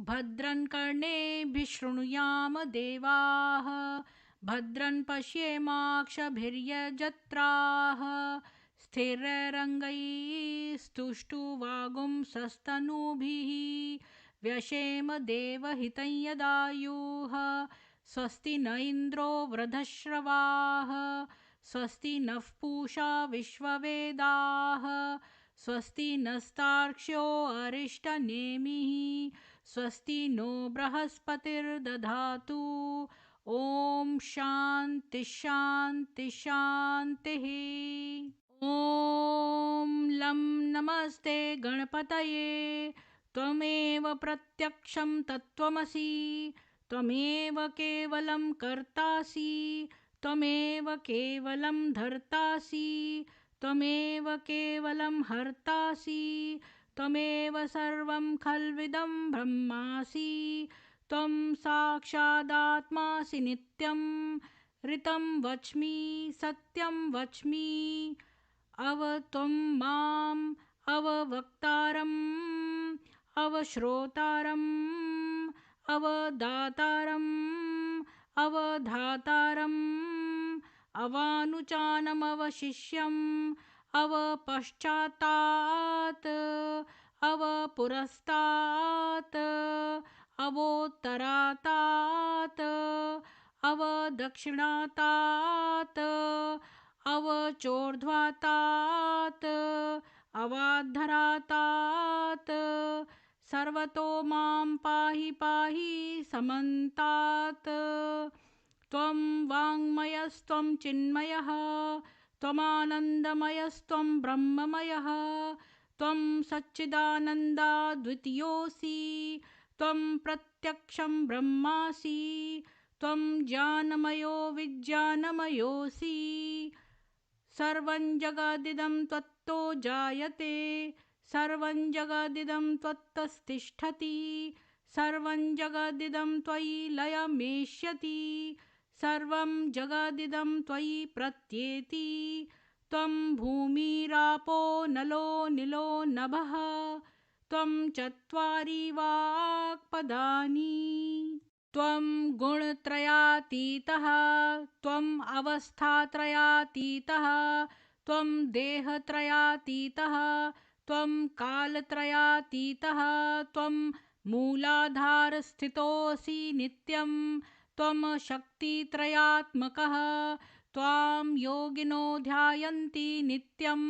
भद्रं कर्णेभिः शृणुयाम देवाः भद्रं पश्येमाक्षभिर्यजत्राः स्थिरैरङ्गैस्तुष्टुवागुंसस्तनूभिः व्यशेम देवहितं यदायुः स्वस्ति न इन्द्रो वृधश्रवाः स्वस्ति नः पूषा विश्ववेदाः स्वस्ति नस्तार्क्ष्यो अरिष्टनेमिः स्वस्ति नो बृहस्पतिर्दधातु ॐ शान्ति शान्ति शान्तिः। ॐ लं नमस्ते गणपतये त्वमेव प्रत्यक्षं तत्त्वमसि त्वमेव केवलं कर्तासि त्वमेव केवलं धर्तासि त्वमेव केवलं हर्तासि त्वमेव सर्वं खल्विदं ब्रह्मासि त्वं साक्षादात्मासि नित्यं ऋतं वच्मि सत्यं वच्मि अवत्वं माम् अववक्तारम् अवश्रोतारम् अवदातारम् अवधातारम् अवानुचानमवशिष्यम् अवपश्चातात् अवपुरस्तात् अवोत्तरातात् अवदक्षिणातात् अवचोर्ध्वातात् अवाद्धरातात् सर्वतो मां पाहि पाहि समन्तात् त्वं वाङ्मयस्त्वं चिन्मयः त्वमानन्दमयस्त्वं ब्रह्ममयः त्वं सच्चिदानन्दाद्वितीयोऽसि त्वं प्रत्यक्षं ब्रह्मासि त्वं ज्ञानमयो विज्ञानमयोऽसि सर्वं जगदिदं त्वत्तो जायते सर्वं जगदिदं त्वत्तस्तिष्ठति सर्वं जगदिदं त्वयि लयमेष्यति सर्वं जगदिदं त्वयि प्रत्येति त्वं भूमिरापो नलो निलो नभः त्वं चत्वारि वाक्पदानि त्वं गुणत्रयातीतः त्वम् अवस्थात्रयातीतः त्वं देहत्रयातीतः त्वं कालत्रयातीतः त्वं मूलाधारस्थितोऽसि नित्यं त्वं शक्तित्रयात्मकः त्वां योगिनो ध्यायन्ति नित्यं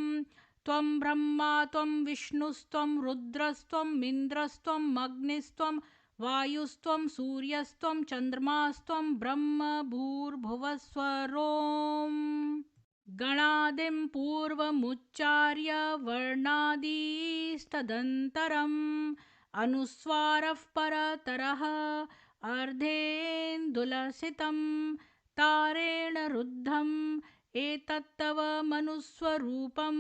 त्वं ब्रह्मा त्वं विष्णुस्त्वं रुद्रस्त्वं इन्द्रस्त्वं अग्निस्त्वं वायुस्त्वं सूर्यस्त्वं चन्द्रमास्त्वं ब्रह्म भूर्भुवस्वरों गणादिं पूर्वमुच्चार्य वर्णादिस्तदन्तरम् अनुस्वारः परतरः अर्धेन्दुलसितं तारेण रुद्धम् एतत्तव मनुस्वरूपं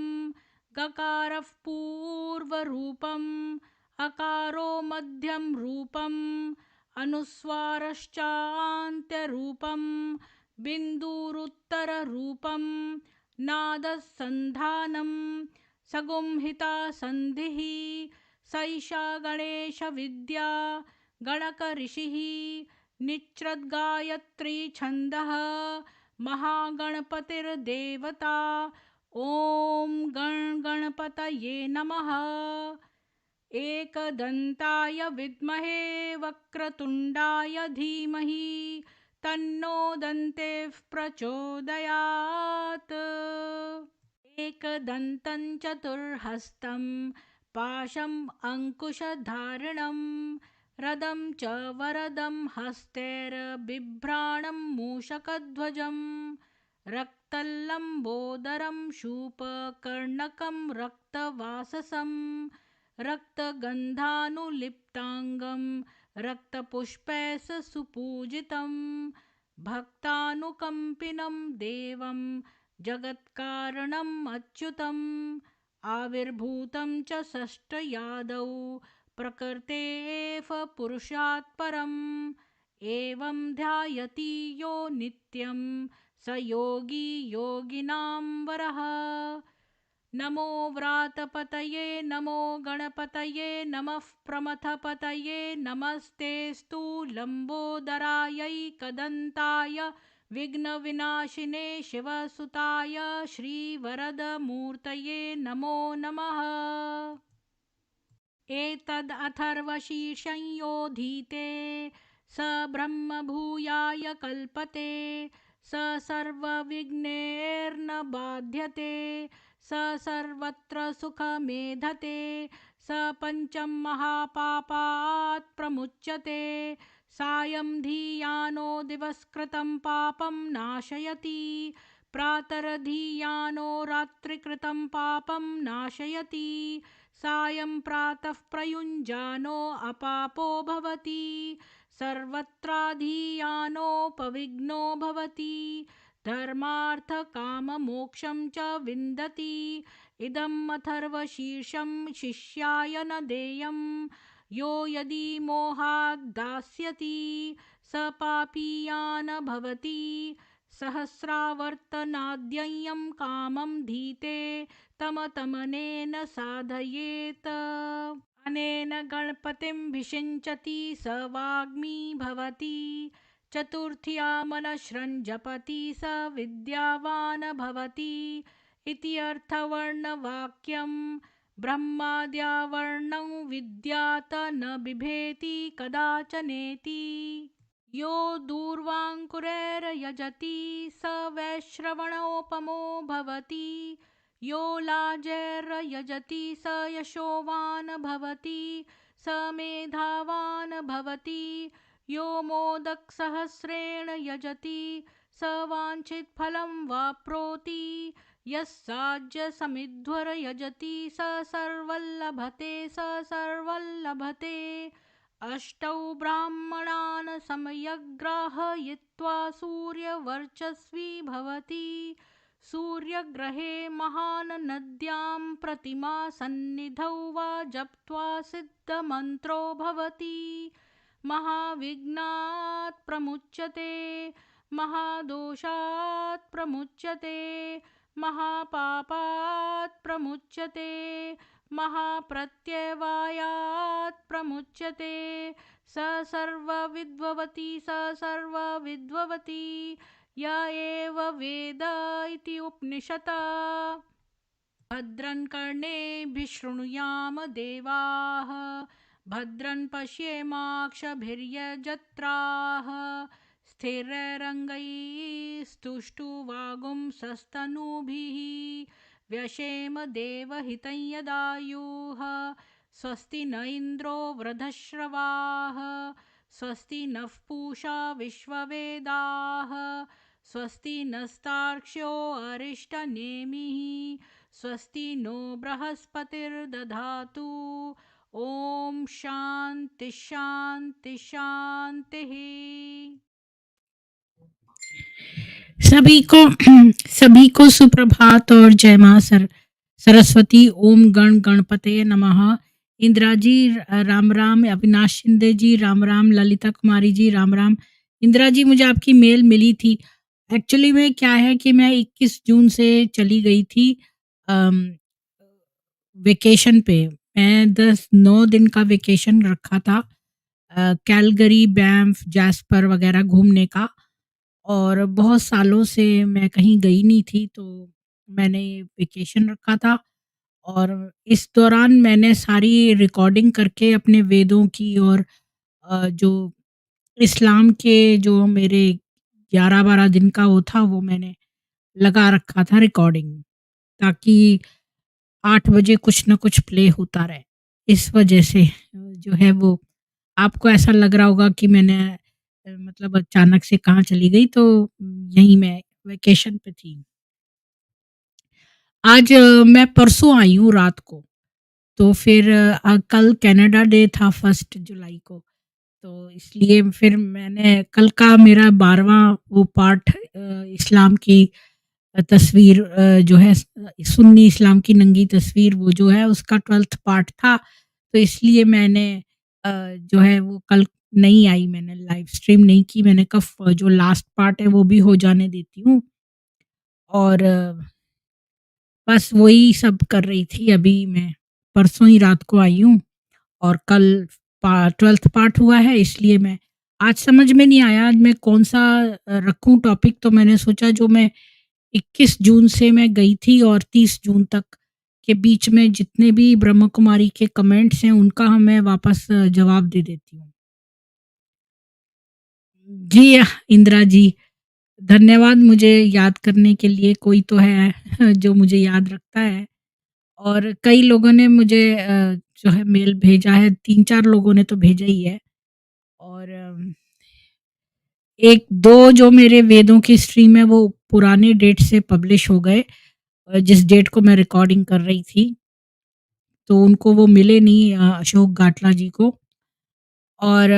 गकारः पूर्वरूपम् अकारो मध्यं रूपम् अनुस्वारश्चान्त्यरूपं बिन्दुरुत्तररूपं नादसन्धानं सगुंहिता सन्धिः सैषा गणेशविद्या गणकऋषिः निच्रद्गायत्री छन्दः महागणपतिर्देवता ॐ गण गणपतये नमः। एकदन्ताय विद्महे वक्रतुण्डाय धीमहि तन्नो दन्तेः प्रचोदयात्। एकदन्तं चतुर्हस्तं पाशम् अंकुशधारिणं रदं च वरदं हस्तैर्बिभ्राणं मूषकध्वजं रक्तल्लम्बोदरं शूपकर्णकं रक्तवाससं रक्तगन्धानुलिप्ताङ्गं रक्तपुष्पैः सुपूजितं भक्तानुकम्पिनं देवं जगत्कारणम् अच्युतम् आविर्भूतं च षष्ठयादौ प्रकृतेः पुरुषात् परम् एवं ध्यायति यो नित्यं स योगी योगिनां वरः। नमो व्रातपतये नमो गणपतये नमः प्रमथपतये नमस्तेऽस्तु लम्बोदरायै कदन्ताय विघ्नविनाशिने शिवसुताय श्रीवरदमूर्तये नमो नमः। एतदथर्वशीर्षं योऽधीते स ब्रह्मभूयाय कल्पते स सर्वविघ्नैर्न बाध्यते स सर्वत्र सुखमेधते स पञ्चमहापापात् प्रमुच्यते सायं धियानो दिवसकृतं पापं नाशयति प्रातर्धियानो रात्रिकृतं पापं नाशयति सायं प्रातः प्रयुञ्जानो अपापो भवति सर्वत्राधीयानोपविघ्नो भवति धर्मार्थकाममोक्षं च विन्दति इदम् अथर्वशीर्षं शिष्याय न देयं यो यदि मोहाद् दास्यति स पापीयान् भवति सहस्रावर्तनाद्ययं कामं धीते तमतमनेन साधयेत अनेन गणपतिं विषिञ्चति स वाग्मी भवति चतुर्थ्यामनश्रं जपति स विद्यावान् भवति इति अर्थवर्णवाक्यं ब्रह्माद्यावर्णं विद्यात न बिभेति कदाचनेति यो दूर्वाङ्कुरैर्यजति स वैश्रवणोपमो भवति यो लाजैर्यजति स यशोवान् भवति स मेधावान् भवति यो मोदकसहस्रेण यजति स वाञ्छितफलं वाप्नोति यस्साज्यसमिध्वर यजति स सर्वल्लभते अष्टौ ब्राह्मणान् समयग्राहयित्वा सूर्यवर्चस्वी भवति सूर्यग्रहे महान् नद्यां प्रतिमा सन्निधौ वा जप्त्वा सिद्धमन्त्रो भवति महाविघ्नात् प्रमुच्यते महादोषात् प्रमुच्यते महापापात् प्रमुच्यते महाप्रत्यवायात् प्रमुच्यते स सर्वविद्भवति य एव वेद इति उपनिषत् भद्रं कर्णेभिः शृणुयाम देवाः भद्रं पश्येमाक्षभिर्यजत्राः स्थिरैरङ्गैस्तुष्टुवागुंसस्तनूभिः व्यशेम देवहितं यदायुः स्वस्ति न इन्द्रो वृद्धश्रवाः स्वस्ति नः पूषा विश्ववेदाः स्वस्ति नस्तार्क्ष्यो अरिष्टनेमिः स्वस्ति नो बृहस्पतिर्दधातु ओम शांति शांति शांति। सभी को सुप्रभात और जय मां सरस्वती। ओम गण गणपते नमः। इंदिरा जी राम राम, अविनाश शिंदे जी राम राम, ललिता कुमारी जी राम राम। इंदिरा जी मुझे आपकी मेल मिली थी। एक्चुअली में क्या है कि मैं 21 जून से चली गई थी वेकेशन पे। मैं 9 दिन का वेकेशन रखा था कैलगरी, बैंफ, जैस्पर वगैरह घूमने का, और बहुत सालों से मैं कहीं गई नहीं थी, तो मैंने वेकेशन रखा था। और इस दौरान मैंने सारी रिकॉर्डिंग करके अपने वेदों की और जो इस्लाम के जो मेरे 11-12 दिन का वो था, वो मैंने लगा रखा था रिकॉर्डिंग, ताकि 8 बजे कुछ ना कुछ प्ले होता रहे। इस वजह से जो है वो आपको ऐसा लग रहा होगा कि मैंने मतलब अचानक से कहाँ चली गई, तो यहीं मैं वेकेशन पे थी। आज मैं परसों आई हूँ रात को, तो फिर कल कनाडा डे था 1 जुलाई को, तो इसलिए फिर मैंने कल का मेरा 12वां वो पाठ इस्लाम की तस्वीर जो है सुन्नी इस्लाम की नंगी तस्वीर, वो जो है उसका 12th पार्ट था, तो इसलिए मैंने जो है वो कल नहीं आई, मैंने लाइव स्ट्रीम नहीं की। मैंने कहा जो लास्ट पार्ट है वो भी हो जाने देती हूँ। और बस वही सब कर रही थी। अभी मैं परसों ही रात को आई हूँ और कल 12th पार्ट हुआ है, इसलिए मैं आज समझ में नहीं आया आज मैं कौन-सा रखूँ टॉपिक, तो मैंने सोचा जो मैं 21 जून से मैं गई थी और 30 जून तक के बीच में जितने भी ब्रह्म कुमारी के कमेंट्स हैं उनका मैं वापस जवाब दे देती हूँ। जी, इंदिरा जी, धन्यवाद मुझे याद करने के लिए, कोई तो है जो मुझे याद रखता है। और कई लोगों ने मुझे जो है मेल भेजा है, 3-4 लोगों ने तो भेजा ही है। और 1-2 जो मेरे वेदों की स्ट्रीम है वो पुराने डेट से पब्लिश हो गए, जिस डेट को मैं रिकॉर्डिंग कर रही थी, तो उनको वो मिले नहीं, अशोक गाटला जी को। और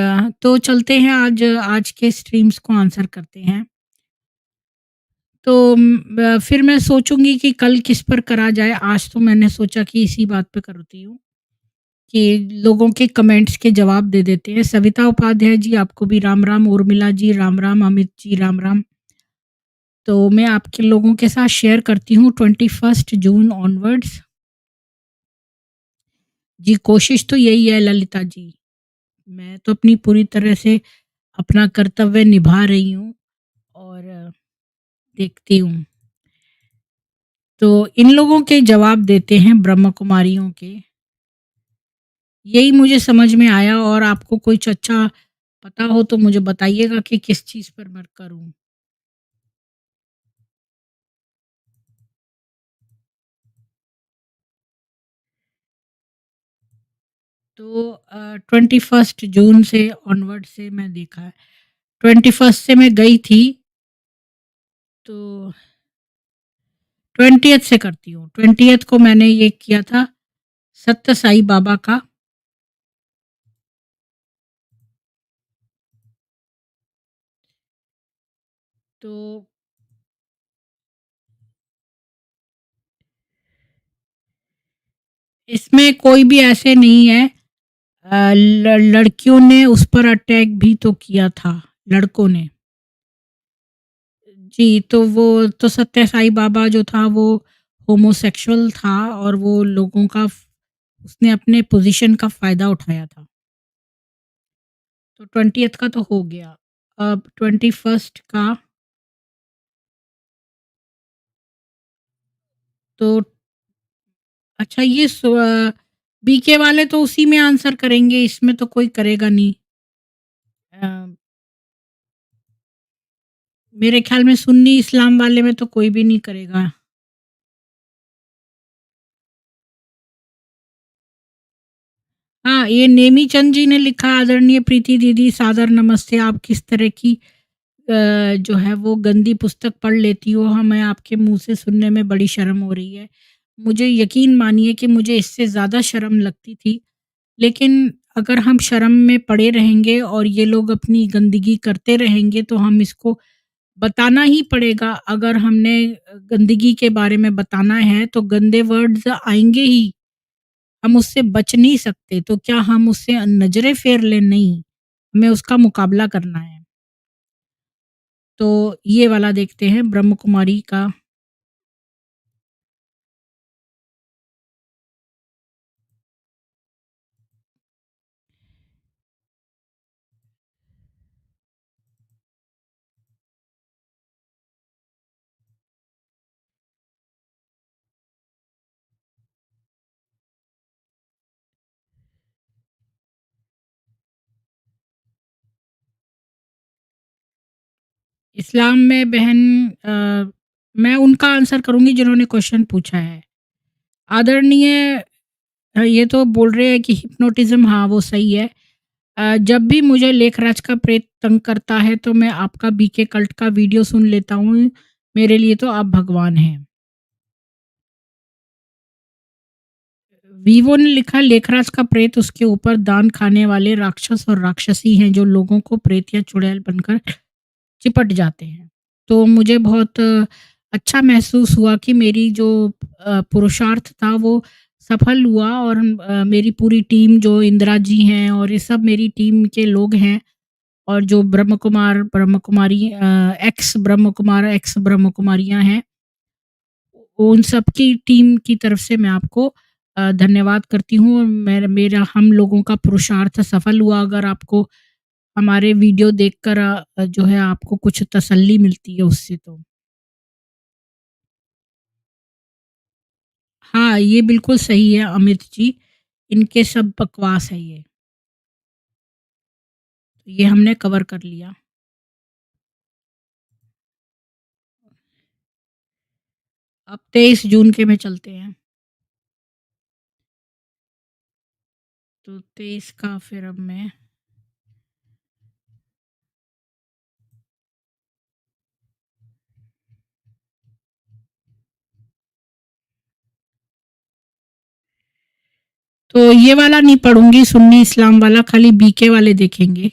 तो चलते हैं आज आज के स्ट्रीम्स को आंसर करते हैं। तो फिर मैं सोचूँगी कि कल किस पर करा जाए, आज तो मैंने सोचा कि इसी बात पे करती हूँ कि लोगों के कमेंट्स के जवाब दे देते हैं। सविता उपाध्याय जी, आपको भी राम-राम, उर्मिला जी राम-राम, अमित जी राम-राम। तो मैं आपके लोगों के साथ शेयर करती हूँ 21 जून ऑनवर्ड्स। जी, कोशिश तो यही है ललिता जी। मैं तो अपनी पूरी तरह से अपना कर्तव्य निभा रही हूँ और देखती हूँ। तो इन लोगों के जवाब देते हैं ब्रह्म कुमारियों के। यही मुझे समझ में आया, और आपको कुछ अच्छा पता हो तो मुझे बताइएगा कि किस चीज़ पर मैं करूँ। तो 21 जून से ऑनवर्ड से मैं देखा है। 21 से मैं गई थी, तो 20th से करती हूँ। 20th को मैंने ये किया था सत्य साईं बाबा का। तो इसमें कोई भी ऐसे नहीं है, लड़कियों ने उस पर अटैक भी तो किया था, लड़कों ने। जी, तो वो तो सत्य साईं बाबा जो था वो होमोसेक्सुअल था, और वो लोगों का उसने अपने पोज़ीशन का फ़ायदा उठाया था। तो 20th का तो हो गया। अब 21st का, तो अच्छा ये बीके वाले तो उसी में आंसर करेंगे, इसमें तो कोई करेगा नहीं। अ, मेरे ख़्याल में सुन्नी इस्लाम वाले में तो कोई भी नहीं करेगा। हाँ, ये नेमी चंद जी ने लिखा, आदरणीय प्रीति दीदी सादर नमस्ते। आप किस तरह की जो है वो गंदी पुस्तक पढ़ लेती हो, हमें आपके मुँह से सुनने में बड़ी शर्म हो रही है। मुझे यकीन मानिए कि मुझे इससे ज़्यादा शर्म लगती थी, लेकिन अगर हम शर्म में पड़े रहेंगे और ये लोग अपनी गंदगी करते रहेंगे तो हम इसको बताना ही पड़ेगा। अगर हमने गंदगी के बारे में बताना है तो गंदे वर्ड्स आएँगे ही, हम उससे बच नहीं सकते, तो क्या हम उससे नज़रें फेर लें? नहीं, हमें उसका मुकाबला करना है। तो ये वाला देखते हैं ब्रह्म कुमारी का। इस्लाम में बहन, मैं उनका आंसर करूँगी जिन्होंने क्वेश्चन पूछा है। आदरणीय ये तो बोल रहे हैं कि हिप्नोटिज़्म, हाँ, वो सही है। जब भी मुझे लेखराज का प्रेत तंग करता है तो मैं आपका बीके कल्ट का वीडियो सुन लेता हूँ। मेरे लिए तो आप भगवान हैं। वीवो ने लिखा, लेखराज का प्रेत उसके ऊपर दान खाने वाले राक्षस और राक्षसी हैं जो लोगों को प्रेत या चुड़ैल बनकर चिपट जाते हैं। तो मुझे बहुत अच्छा महसूस हुआ कि मेरी जो पुरुषार्थ था वो सफल हुआ, और मेरी पूरी टीम जो इंदिरा जी हैं और ये सब मेरी टीम के लोग हैं, और जो ब्रह्म कुमारी एक्स ब्रह्म कुमार, एक्स ब्रह्म कुमारियाँ हैं, उन सबकी टीम की तरफ से मैं आपको धन्यवाद करती हूँ। और मेरा हम लोगों का पुरुषार्थ सफल हुआ अगर आपको हमारे वीडियो देखकर जो है आपको कुछ तसल्ली मिलती है उससे तो। हाँ, ये बिल्कुल सही है अमित जी, इनके सब बकवास है ये। ये हमने कवर कर लिया। अब 23 जून के में चलते हैं। तो 23 का फिर अब मैं तो ये वाला नहीं पढ़ूँगी सुन्नी इस्लाम वाला, खाली बीके वाले देखेंगे।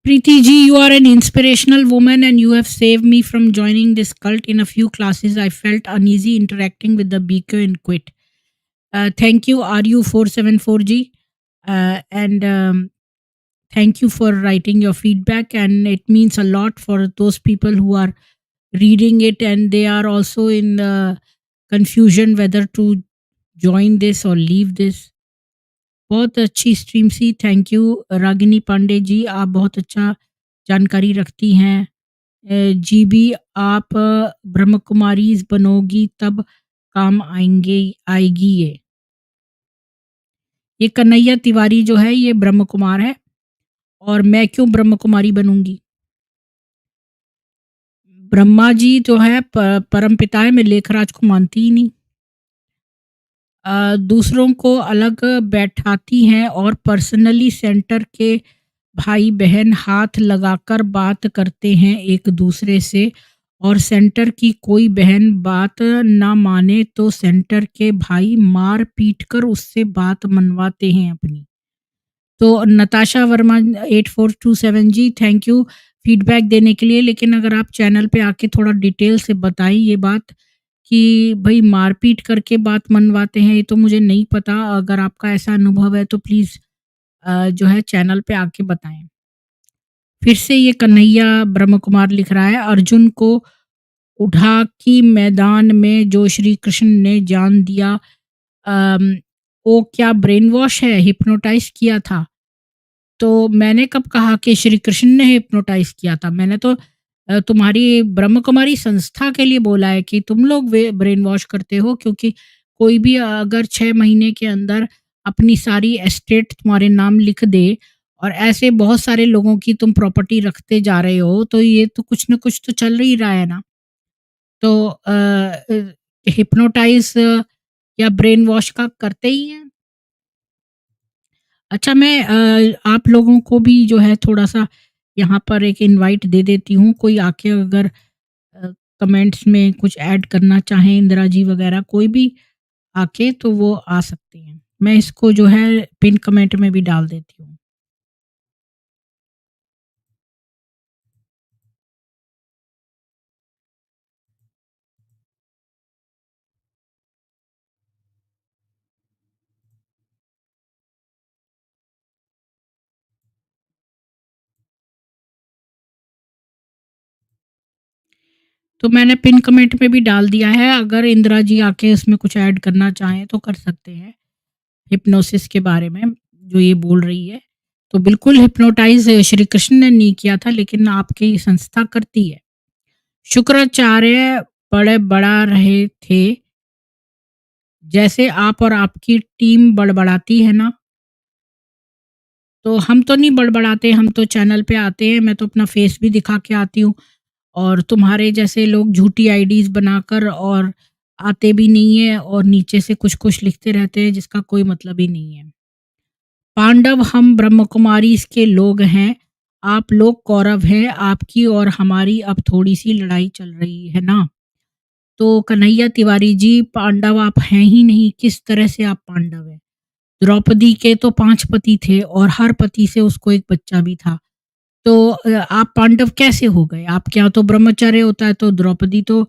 Preeti ji, you are an inspirational woman and you have saved me from joining this cult. In a few classes, I felt uneasy interacting with the BQ and quit. Thank you, RU474G. And thank you for writing your feedback. And it means a lot for those people who are reading it and they are also in confusion whether to join this or leave this. बहुत अच्छी stream सी, thank you Ragini Pandey ji, आप बहुत अच्छा जानकारी रखती हैं। GB आप ब्रह्म कुमारीज़ बनोगी तब काम आएगी ये। ये कन्हैया तिवारी जो है ये ब्रह्म कुमार है और मैं क्यों ब्रह्म कुमारी बनूँगी? ब्रह्मा जी जो है परमपिता है, मैं लेखराज को मानती ही नहीं। दूसरों को अलग बैठाती हैं और पर्सनली सेंटर के भाई-बहन हाथ लगाकर बात करते हैं एक दूसरे से और सेंटर की कोई बहन बात ना माने तो सेंटर के भाई मार पीट कर उससे बात मनवाते हैं अपनी। तो नताशा वर्मा 8427 जी, थैंक यू फीडबैक देने के लिए। लेकिन अगर आप चैनल पे आके थोड़ा डिटेल से बताएँ ये बात कि भई मारपीट करके बात मनवाते हैं, ये तो मुझे नहीं पता। अगर आपका ऐसा अनुभव है तो प्लीज़ जो है चैनल पे आके बताएँ। फिर से ये कन्हैया ब्रह्म कुमार लिख रहा है, अर्जुन को उठा कि मैदान में जो श्री कृष्ण ने जान दिया, अम, वो क्या ब्रेन वॉश है, हिप्नोटाइज़ किया था। तो मैंने कब कहा कि श्री कृष्ण ने हिप्नोटाइज़ किया था? मैंने तो तुम्हारी ब्रह्म कुमारी संस्था के लिए बोला है कि तुम लोग वे ब्रेन वॉश करते हो, क्योंकि कोई भी अगर 6 महीने के अंदर अपनी सारी एस्टेट तुम्हारे नाम लिख दे और ऐसे बहुत सारे लोगों की तुम प्रॉपर्टी रखते जा रहे हो, तो ये तो कुछ न कुछ तो चल ही रहा है ना। तो हिप्नोटाइज़ या ब्रेन वॉश का करते ही हैं। अच्छा, मैं आप लोगों को भी जो है थोड़ा-सा यहाँ पर एक इनवाइट दे देती हूँ, कोई आके अगर अ, कमेंट्स में कुछ ऐड करना चाहें, इंदिरा जी वगैरह कोई भी आके तो वो आ सकते हैं। मैं इसको जो है पिन कमेंट में भी डाल देती हूँ। तो मैंने पिन कमेंट में भी डाल दिया है, अगर इंदिरा जी आके इसमें कुछ ऐड करना चाहें तो कर सकते हैं, हिप्नोसिस के बारे में जो ये बोल रही है। तो बिल्कुल हिप्नोटाइज़ श्री कृष्ण ने नहीं किया था, लेकिन आपकी संस्था करती है। शुक्राचार्य बड़े बड़ा रहे थे, जैसे आप और आपकी टीम बड़बड़ाती है ना, तो हम तो नहीं बड़बड़ाते, हम तो चैनल पे आते हैं, मैं तो अपना फेस भी दिखा के आती हूँ और तुम्हारे जैसे लोग झूठी आईडीज़ बनाकर और आते भी नहीं हैं और नीचे से कुछ-कुछ लिखते रहते हैं जिसका कोई मतलब ही नहीं है। पांडव हम ब्रह्मकुमारीज़ के लोग हैं, आप लोग कौरव हैं, आपकी और हमारी अब थोड़ी-सी लड़ाई चल रही है ना। तो कन्हैया तिवारी जी, पांडव आप हैं ही नहीं, किस तरह से आप पांडव हैं? द्रौपदी के तो 5 पति थे और हर पति से उसको एक बच्चा भी था। तो आप पांडव कैसे हो गए? आपके यहाँ तो ब्रह्मचर्य होता है, तो द्रौपदी तो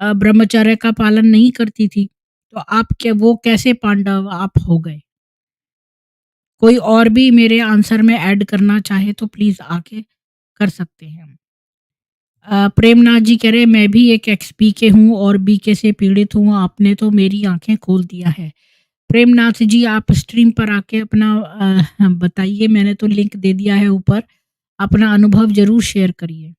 ब्रह्मचर्य का पालन नहीं करती थी। तो आप क्या वो कैसे पांडव आप हो गए? कोई और भी मेरे आंसर में ऐड करना चाहे तो प्लीज़ आके कर सकते हैं। प्रेमनाथ जी कह रहे हैं मैं भी एक एक्स-पी-के हूँ और बीके से पीड़ित हूँ, आपने तो मेरी आँखें खोल दिया है। प्रेमनाथ जी आप स्ट्रीम पर आके अपना बताइए, मैंने तो लिंक दे दिया है ऊपर, अपना अनुभव ज़रूर शेयर करिए।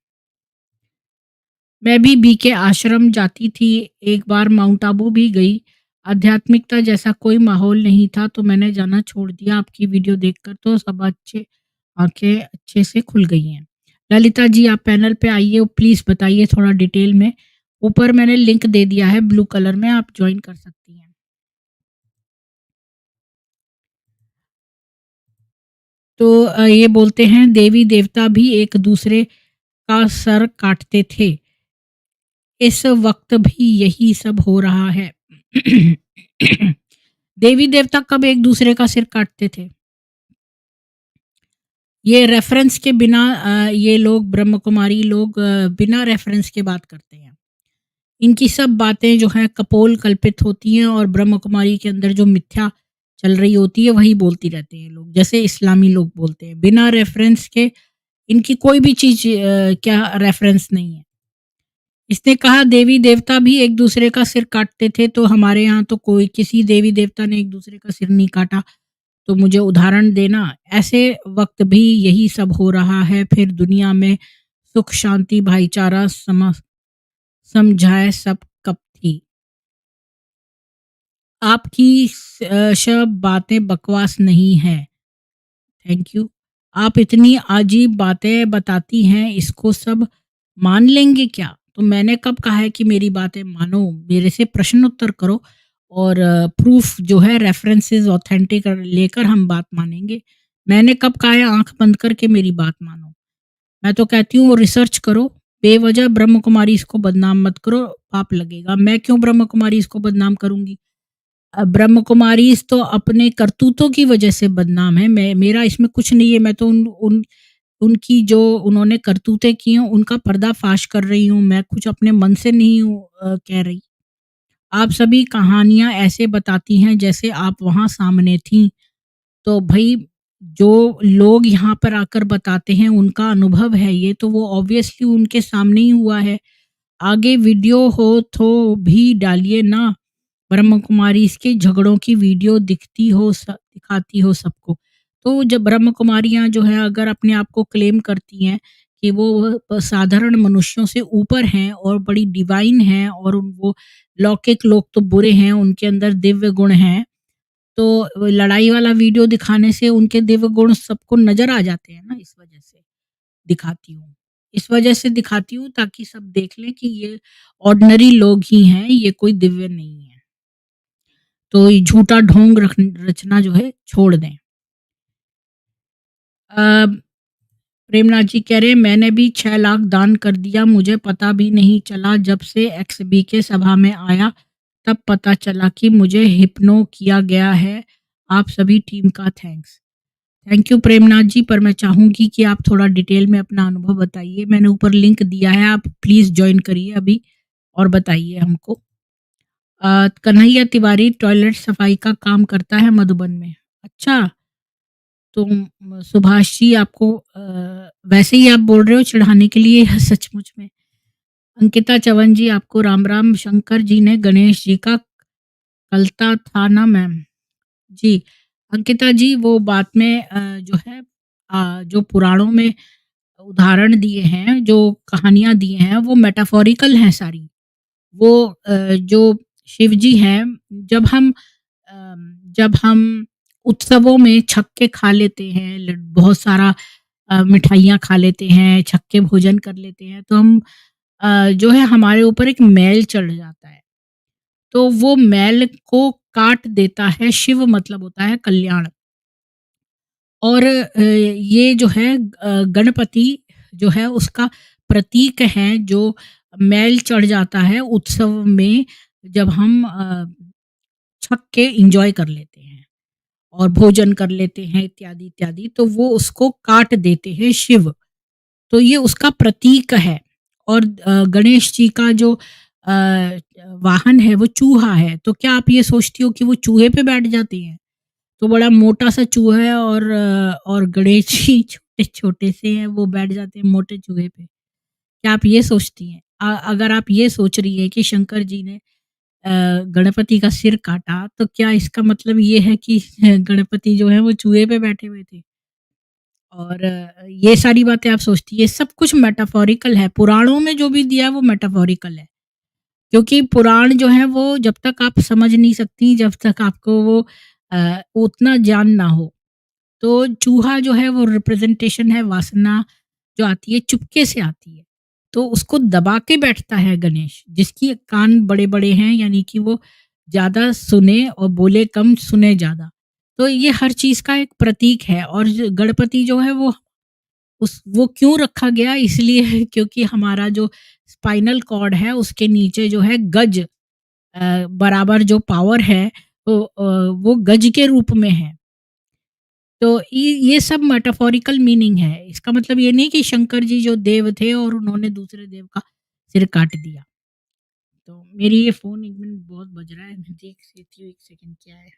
मैं भी बीके आश्रम जाती थी, एक बार माउंट आबू भी गई। आध्यात्मिकता जैसा कोई माहौल नहीं था तो मैंने जाना छोड़ दिया। आपकी वीडियो देखकर तो सब आँखें अच्छे से खुल गई हैं। ललिता जी आप पैनल पे आइए और प्लीज़ बताइए थोड़ा डिटेल में। ऊपर मैंने लिंक दे दिया है ब्लू कलर में, आप जॉइन कर सकती हैं। तो ये बोलते हैं देवी-देवता भी एक दूसरे का सर काटते थे। इस वक़्त भी यही सब हो रहा है। देवी-देवता कब एक दूसरे का सिर काटते थे? ये रेफ़रेंस के बिना ये लोग ब्रह्म कुमारी लोग बिना रेफ़रेंस के बात करते हैं। इनकी सब बातें जो हैं कपोल कल्पित होती हैं और ब्रह्म कुमारी के अंदर जो मिथ्या चल रही होती है वही बोलती रहते हैं लोग। जैसे इस्लामी लोग बोलते हैं, बिना रेफ़रेंस के इनकी कोई भी चीज़ क्या रेफ़रेंस नहीं है। इसने कहा देवी-देवता भी एक दूसरे का सिर काटते थे, तो हमारे यहाँ तो कोई किसी देवी-देवता ने एक दूसरे का सिर नहीं काटा, तो मुझे उदाहरण देना। ऐसे वक़्त भी यही सब हो रहा है, फिर दुनिया में सुख, शांति, भाईचारा समझाए सब कब थी। आपकी सब बातें बकवास नहीं हैं। Thank you. आप इतनी अजीब बातें बताती हैं, इसको सब मान लेंगे क्या? तो मैंने कब कहा है कि मेरी बातें मानो? मेरे से प्रश्न उत्तर करो और प्रूफ़ जो है रेफ़रेंसेस ऑथेंटिक लेकर हम बात मानेंगे। मैंने कब कहा है आँख बंद करके मेरी बात मानो? मैं तो कहती हूँ रिसर्च करो, बेवजह ब्रह्म कुमारी इसको बदनाम मत करो, पाप लगेगा। मैं क्यों ब्रह्म कुमारी इसको बदनाम करूँगी? ब्रह्म कुमारीज़ तो अपने करतूतों की वजह से बदनाम है। मेरा इसमें कुछ नहीं है, मैं तो उन उन उनकी जो उन्होंने करतूतें की हैं, उनका पर्दाफ़ाश कर रही हूँ, मैं कुछ अपने मन से नहीं हूँ कह रही। आप सभी कहानियाँ ऐसे बताती हैं जैसे आप वहाँ सामने थीं, तो भई जो लोग यहाँ पर आकर बताते हैं उनका अनुभव है ये, तो वो ऑब्वियसली उनके सामने ही हुआ है। आगे वीडियो हो तो भी डालिए ना। ब्रह्म कुमारी इसके झगड़ों की वीडियो दिखाती हो सबको। तो जब ब्रह्म कुमारियाँ जो है अगर अपने आप को क्लेम करती हैं कि वो साधारण मनुष्यों से ऊपर हैं और बड़ी डिवाइन हैं और वो लौकिक लोग तो बुरे हैं, उनके अंदर दिव्य गुण हैं। तो वो लड़ाई वाला वीडियो दिखाने से उनके दिव्य गुण सबको नज़र आ जाते हैं ना, इस वज़ह से दिखाती हूँ। इस वज़ह से दिखाती हूँ ताकि सब देख लें कि ये ऑर्डिनरी लोग ही हैं, ये कोई दिव्य नहीं है। तो ये झूठा ढोंग रचना जो है छोड़ दें। अ, प्रेमनाथ जी कह रहे हैं मैंने भी 6 लाख दान कर दिया, मुझे पता भी नहीं चला जब से एक्स-बी-के सभा में आया, तब पता चला कि मुझे हिप्नो किया गया है। आप सभी टीम का थैंक्स। थैंक यू प्रेमनाथ जी, पर मैं चाहूँगी कि आप थोड़ा डिटेल में अपना अनुभव बताइए। मैंने ऊपर लिंक दिया है, आप प्लीज़ जॉइन करिए अभी और बताइए हमको। कन्हैया तिवारी टॉयलेट सफाई का काम करता है मधुबन में। अच्छा, तो सुभाष जी आपको वैसे ही आप बोल रहे हो चिढ़ाने के लिए या सचमुच में? अंकिता चवन जी आपको राम-राम, शंकर जी ने गणेश जी का कलता था ना मैम? जी, अंकिता जी वो बात में जो है जो पुराणों में उदाहरण दिए हैं, जो कहानियाँ दी हैं, वो मेटाफ़ोरिकल हैं सारी। वो जो शिव जी हैं, जब हम जब हम उत्सवों में छक के खा लेते हैं, बहुत सारा मिठाइयाँ खा लेते हैं, छक के भोजन कर लेते हैं, तो हम जो है हमारे ऊपर एक मैल चढ़ जाता है। तो वो मैल को काट देता है शिव, मतलब होता है कल्याण। और ये जो है गणपति जो है उसका प्रतीक है, जो मैल चढ़ जाता है उत्सव में जब हम छक के एन्जॉय कर लेते हैं। और भोजन कर लेते हैं इत्यादि, इत्यादि, तो वो उसको काट देते हैं शिव। तो ये उसका प्रतीक है। और गणेश जी का जो वाहन है वो चूहा है, तो क्या आप ये सोचती हो कि वो चूहे पे बैठ जाती हैं? तो बड़ा मोटा-सा चूहा है और गणेश जी छोटे-छोटे से हैं, वो बैठ जाते हैं मोटे चूहे पे। क्या आप ये सोचती हैं? अगर आप ये सोच रही हैं कि शंकर जी ने गणपति का सिर काटा, तो क्या इसका मतलब ये है कि गणपति जो है वो चूहे पे बैठे हुए थे? और ये सारी बातें आप सोचती हैं, ये सब कुछ मेटाफोरिकल है, पुराणों में जो भी दिया है वो मेटाफोरिकल है। क्योंकि पुराण जो है वो जब तक आप समझ नहीं सकती, जब तक आपको वो उतना ज्ञान ना हो। तो चूहा जो है वो रिप्रेजेंटेशन है वासना जो आती है चुपके से आती है। तो उसको दबा के बैठता है गणेश, जिसकी कान बड़े-बड़े हैं, यानी कि वो ज़्यादा सुने और बोले कम, सुने ज़्यादा। तो ये हर चीज़ का एक प्रतीक है। और जो गणपति जो है वो क्यों रखा गया, इसलिए है क्योंकि हमारा जो स्पाइनल कॉर्ड है उसके नीचे जो है गज बराबर जो पावर है वो गज के रूप में है। तो ये सब मेटाफोरिकल मीनिंग है। इसका मतलब ये नहीं कि शंकर जी जो देव थे और उन्होंने दूसरे देव का सिर काट दिया। तो मेरी ये फ़ोन 1 मिनट बहुत बज रहा है, मैं देख लेती हूँ 1 सेकंड क्या है।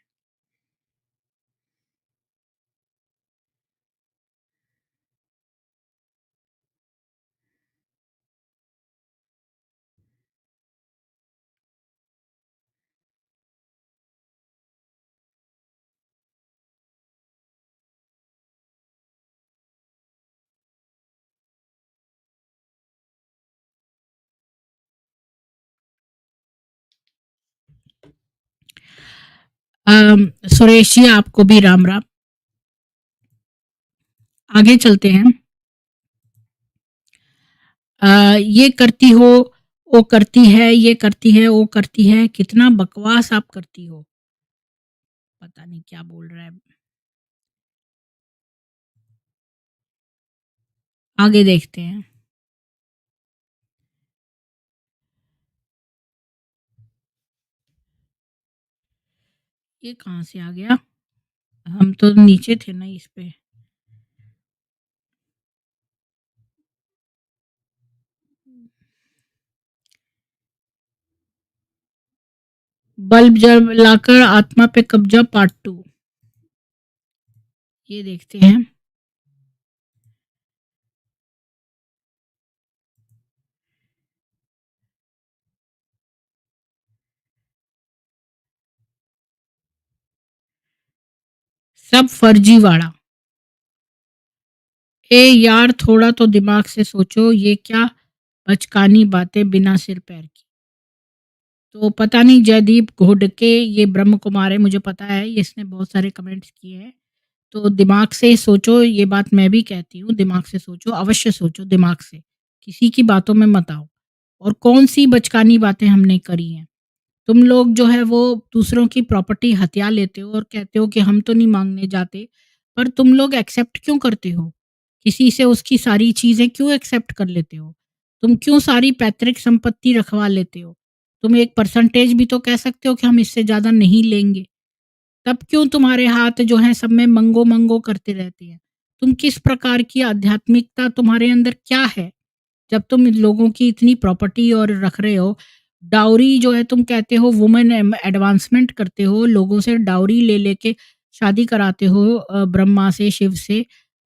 सुरेश जी आपको भी राम-राम। आगे चलते हैं। ये करती हो, वो करती है, ये करती है, वो करती है, कितना बकवास आप करती हो। पता नहीं क्या बोल रहा है। आगे देखते हैं। ये कहाँ से आ गया? हम तो नीचे थे ना इस पे। बल्ब जलाकर आत्मा पे कब्जा पार्ट 2। ये देखते हैं। सब फर्जीवाड़ा। ए यार थोड़ा तो दिमाग से सोचो, ये क्या बचकानी बातें बिना सिर पैर की। तो पता नहीं जयदीप घोडके ये ब्रह्म कुमार है, मुझे पता है, इसने बहुत सारे कमेंट्स किए हैं। तो दिमाग से सोचो, ये बात मैं भी कहती हूँ, दिमाग से सोचो, अवश्य सोचो दिमाग से। किसी की बातों में मत आओ। और कौन-सी बचकानी बातें हमने करी हैं। तुम लोग जो है वो दूसरों की प्रॉपर्टी हथिया लेते हो और कहते हो कि हम तो नहीं माँगने जाते, पर तुम लोग एक्सेप्ट क्यों करते हो? किसी से उसकी सारी चीज़ें क्यों एक्सेप्ट कर लेते हो? तुम क्यों सारी पैतृक संपत्ति रखवा लेते हो? तुम एक परसेंटेज भी तो कह सकते हो कि हम इससे ज़्यादा नहीं लेंगे। तब क्यों तुम्हारे हाथ जो हैं सब में मंगो-मंगो करते रहते हैं? तुम किस प्रकार की आध्यात्मिकता तुम्हारे अंदर क्या है? जब तुम इन लोगों की इतनी प्रॉपर्टी और रख रहे हो, डाउरी जो है तुम कहते हो वुमेन एडवांसमेंट करते हो, लोगों से डाउरी ले लेके शादी कराते हो ब्रह्मा से, शिव से,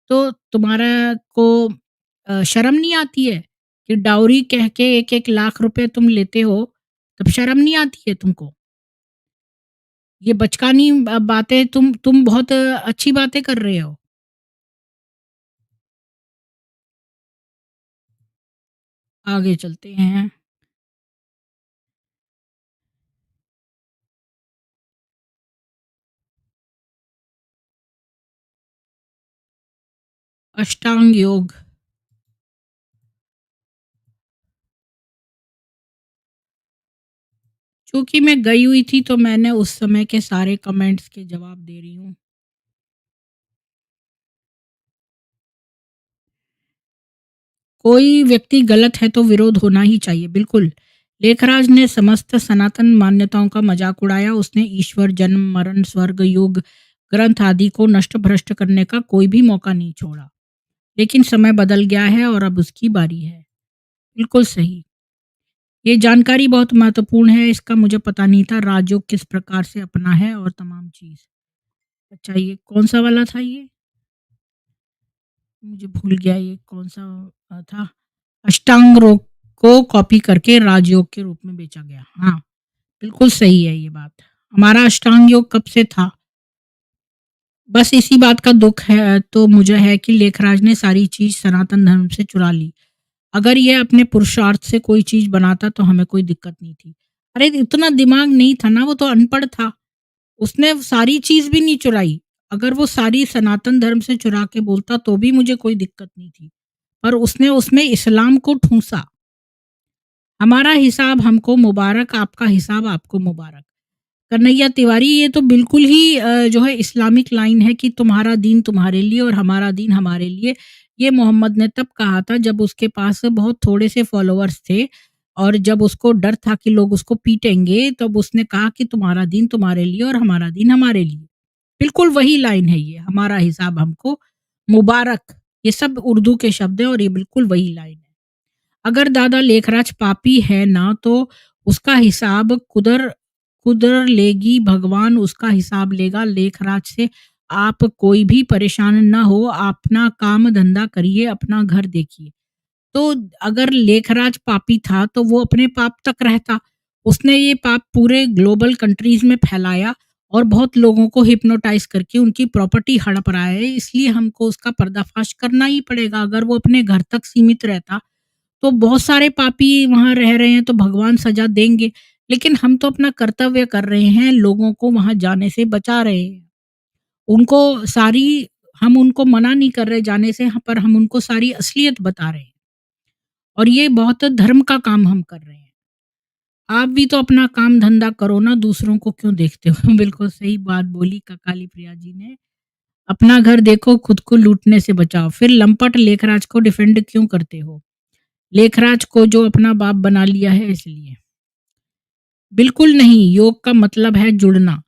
तो तुम्हारा को शर्म नहीं आती है कि डाउरी कह के 1-1 लाख रुपए तुम लेते हो, तब शर्म नहीं आती है तुमको? ये बचकानी बातें तुम बहुत अच्छी बातें कर रहे हो। आगे चलते हैं। अष्टांग योग। चूँकि मैं गई हुई थी तो मैंने उस समय के सारे कमेंट्स के जवाब दे रही हूँ। कोई व्यक्ति गलत है तो विरोध होना ही चाहिए, बिल्कुल। लेखराज ने समस्त सनातन मान्यताओं का मज़ाक उड़ाया, उसने ईश्वर, जन्म, मरण, स्वर्ग, युग ग्रंथ आदि को नष्ट-भ्रष्ट करने का कोई भी मौका नहीं छोड़ा। लेकिन समय बदल गया है और अब उसकी बारी है। बिल्कुल सही। ये जानकारी बहुत महत्वपूर्ण है, इसका मुझे पता नहीं था राजयोग किस प्रकार से अपना है और तमाम चीज़। अच्छा ये कौन-सा वाला था ये? मुझे भूल गया ये कौन-सा था? अष्टांग योग को कॉपी करके राजयोग के रूप में बेचा गया। हाँ, बिल्कुल सही है ये बात। हमारा अष्टांग योग कब से था? बस इसी बात का दुःख है तो मुझे है कि लेखराज ने सारी चीज़ सनातन धर्म से चुरा ली। अगर ये अपने पुरुषार्थ से कोई चीज़ बनाता तो हमें कोई दिक्कत नहीं थी। अरे इतना दिमाग नहीं था ना, वो तो अनपढ़ था। उसने सारी चीज़ भी नहीं चुराई। अगर वो सारी सनातन धर्म से चुरा के बोलता तो भी मुझे कोई दिक्कत नहीं थी। पर उसने उसमें इस्लाम को ठूँसा। हमारा हिसाब हमको मुबारक, आपका हिसाब आपको मुबारक। कन्हैया तिवारी ये तो बिल्कुल ही जो है इस्लामिक लाइन है कि तुम्हारा दीन तुम्हारे लिए और हमारा दीन हमारे लिए। ये मोहम्मद ने तब कहा था जब उसके पास बहुत थोड़े से फॉलोअर्स थे और जब उसको डर था कि लोग उसको पीटेंगे, तब उसने कहा कि तुम्हारा दीन तुम्हारे लिए और हमारा दीन हमारे लिए। बिल्कुल वही लाइन है ये, हमारा हिसाब हमको मुबारक। ये सब उर्दू के शब्द हैं और ये बिल्कुल वही लाइन है। अगर दादा लेखराज पापी है ना तो उसका हिसाब कुदर कुदर लेगी, भगवान उसका हिसाब लेगा लेखराज से। आप कोई भी परेशान ना हो, अपना काम धंधा करिए, अपना घर देखिए। तो अगर लेखराज पापी था तो वो अपने पाप तक रहता। उसने ये पाप पूरे ग्लोबल कंट्रीज में फैलाया और बहुत लोगों को हिप्नोटाइज करके उनकी प्रॉपर्टी हड़प रहा है, इसलिए हमको उसका पर्दाफाश करना ही पड़ेगा। अगर वो अपने घर तक सीमित रहता तो बहुत सारे पापी वहाँ रह रहे हैं तो भगवान सज़ा देंगे। लेकिन हम तो अपना कर्तव्य कर रहे हैं, लोगों को वहाँ जाने से बचा रहे हैं। उनको सारी हम उनको मना नहीं कर रहे जाने से, पर हम उनको सारी असलियत बता रहे हैं और ये बहुत धर्म का काम हम कर रहे हैं। आप भी तो अपना काम धंधा करो ना, दूसरों को क्यों देखते हो? बिल्कुल सही बात बोली ककाली प्रिया जी ने। अपना घर देखो, खुद को लूटने से बचाओ। फिर लंपट लेखराज को डिफेंड क्यों करते हो? लेखराज को जो अपना बाप बना लिया है इसलिए। बिल्कुल नहीं, योग का मतलब है जुड़ना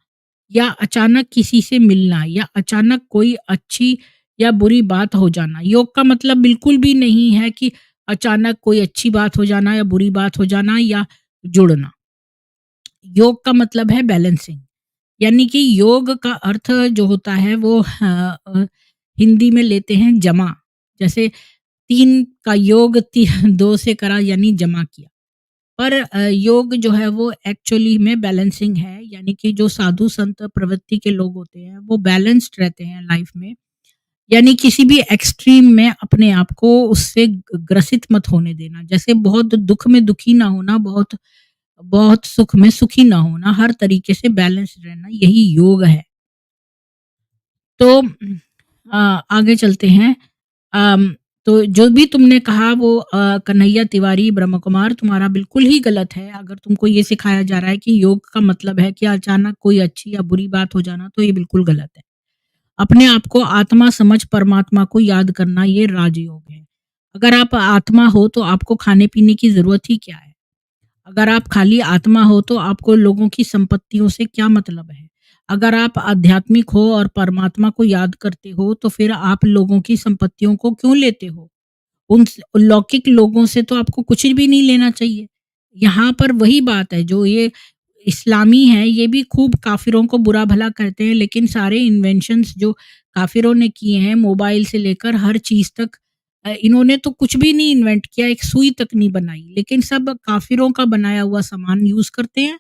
या अचानक किसी से मिलना या अचानक कोई अच्छी या बुरी बात हो जाना। योग का मतलब बिल्कुल भी नहीं है कि अचानक कोई अच्छी बात हो जाना या बुरी बात हो जाना या जुड़ना। योग का मतलब है बैलेंसिंग, यानी कि योग का अर्थ जो होता है वो हिंदी में लेते हैं जमा। जैसे 3 का योग 2 से करा यानी जमा किया। पर योग जो है वो एक्चुअली में बैलेंसिंग है, यानी कि जो साधु संत प्रवृत्ति के लोग होते हैं वो बैलेंस्ड रहते हैं लाइफ में। यानी किसी भी एक्सट्रीम में अपने आप को उससे ग्रसित मत होने देना। जैसे बहुत दुख में दुखी ना होना, बहुत बहुत सुख में सुखी ना होना, हर तरीके से बैलेंस्ड रहना, यही योग है। तो आगे चलते हैं। अम, तो जो भी तुमने कहा वो कन्हैया तिवारी ब्रह्म कुमार तुम्हारा बिल्कुल ही गलत है। अगर तुमको ये सिखाया जा रहा है कि योग का मतलब है कि अचानक कोई अच्छी या बुरी बात हो जाना, तो ये बिल्कुल गलत है। अपने आप को आत्मा समझ परमात्मा को याद करना ये राजयोग है। अगर आप आत्मा हो तो आपको खाने-पीने की ज़रूरत ही क्या है? अगर आप खाली आत्मा हो तो आपको लोगों की संपत्तियों से क्या मतलब है? अगर आप आध्यात्मिक हो और परमात्मा को याद करते हो तो फिर आप लोगों की संपत्तियों को क्यों लेते हो? उन लौकिक लोगों से तो आपको कुछ भी नहीं लेना चाहिए। यहाँ पर वही बात है, जो ये इस्लामी है ये भी खूब काफ़िरों को बुरा-भला करते हैं, लेकिन सारे इन्वेंशंस जो काफ़िरों ने किए हैं, मोबाइल से लेकर हर चीज़ तक, इन्होंने तो कुछ भी नहीं इन्वेंट किया, एक सुई तक नहीं बनाई, लेकिन सब काफ़िरों का बनाया हुआ सामान यूज़ करते हैं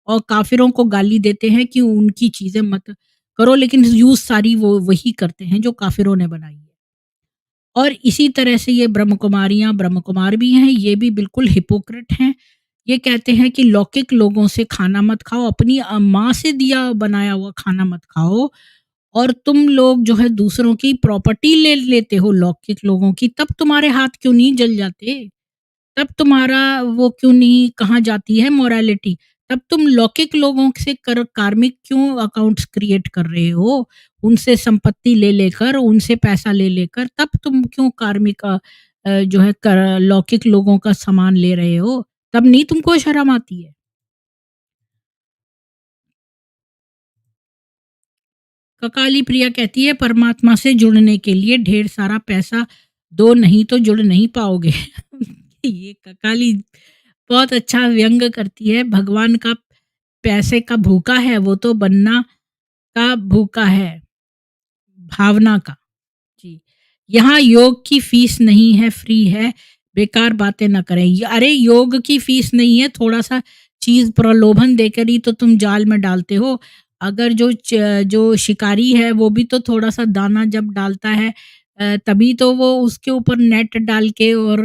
और काफ़िरों को गाली देते हैं कि उनकी चीज़ें मत करो, लेकिन यूज़ सारी वो वही करते हैं जो काफ़िरों ने बनाई है। और इसी तरह से ये ब्रह्मकुमारियाँ, ब्रह्मकुमार भी हैं, ये भी बिल्कुल हिपोक्रेट हैं। ये कहते हैं कि लौकिक लोगों से खाना मत खाओ, अपनी माँ से दिया बनाया हुआ खाना मत खाओ, और तुम लोग जो है दूसरों की प्रॉपर्टी ले लेते हो लौकिक लोगों की, तब तुम्हारे हाथ क्यों नहीं जल जाते? तब तुम्हारा वो क्यों नहीं, कहाँ जाती है मोरालिटी? तब तुम लौकिक लोगों से कार्मिक क्यों अकाउंट्स क्रिएट कर रहे हो? उनसे संपत्ति ले लेकर, उनसे पैसा ले लेकर, तब तुम क्यों कार्मिक जो है लौकिक लोगों का सामान ले रहे हो? तब नहीं तुमको शर्म आती है? ककाली प्रिया कहती है परमात्मा से जुड़ने के लिए ढेर सारा पैसा दो, नहीं तो जुड़ नहीं पाओगे। ये ककाली बहुत अच्छा व्यंग करती है। भगवान का पैसे का भूखा है, वो तो बनना का भूखा है, भावना का। जी। यहाँ योग की फीस नहीं है, फ्री है, बेकार बातें ना करें। अरे योग की फीस नहीं है, थोड़ा-सा चीज़ प्रलोभन देकर ही तो तुम जाल में डालते हो। अगर जो शिकारी है वो भी तो थोड़ा-सा दाना जब डालता है तभी तो वो उसके ऊपर नेट डाल के और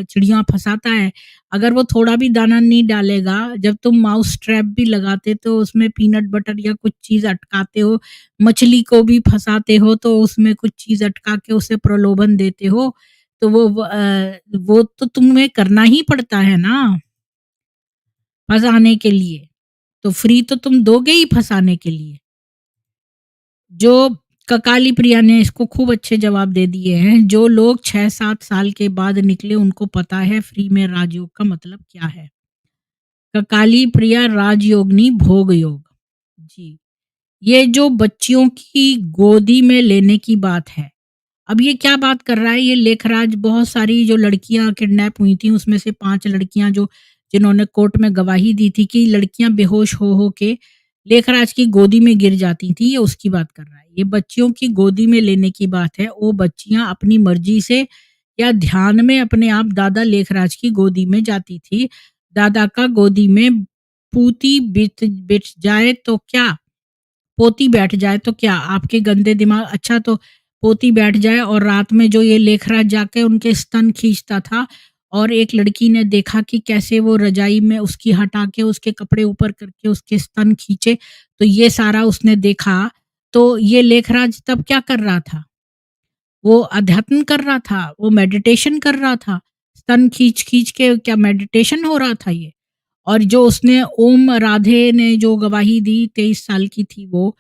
चिड़िया फँसाता है। अगर वो थोड़ा भी दाना नहीं डालेगा, जब तुम माउस ट्रैप भी लगाते तो उसमें पीनट बटर या कुछ चीज़ अटकाते हो, मछली को भी फँसाते हो तो उसमें कुछ चीज़ अटका के उसे प्रलोभन देते हो, तो वो तो तुम्हें करना ही पड़ता है ना, फँसाने के लिए। तो फ्री तो तुम दोगे ही फँसाने के लिए। जो ककाली प्रिया ने इसको खूब अच्छे जवाब दे दिए हैं। जो लोग 6-7 साल के बाद निकले उनको पता है फ्री में राजयोग का मतलब क्या है। ककाली प्रिया राजयोगिनी भोग योग। जी। ये जो बच्चियों की गोदी में लेने की बात है, अब ये क्या बात कर रहा है, ये लेखराज बहुत सारी जो लड़कियां किडनैप हुई थी उसमें से 5 लड़कियां जो जिन्होंने कोर्ट में गवाही दी थी कि लड़कियां बेहोश हो के लेखराज की गोदी में गिर जाती थी, ये उसकी बात कर रहा है। ये बच्चियों की गोदी में लेने की बात है। वो बच्चियां अपनी मर्जी से या ध्यान में अपने आप दादा लेखराज की गोदी में जाती थी। दादा का गोदी में पूती बिठ बिठ जाए तो क्या, पोती बैठ जाए तो क्या, आपके गंदे दिमाग, अच्छा तो पोती बैठ जाए और रात में जो ये लेखराज जाके उनके स्तन खींचता था और एक लड़की ने देखा कि कैसे वो रजाई में उसकी हटा के उसके कपड़े ऊपर करके उसके स्तन खींचे, तो ये सारा उसने देखा। तो ये लेखराज तब क्या कर रहा था? वो अध्यात्म कर रहा था, वो मेडिटेशन कर रहा था। स्तन खींच-खींच के क्या मेडिटेशन हो रहा था ये? और जो उसने ओम राधे ने जो गवाही दी, 23 साल की थी वो,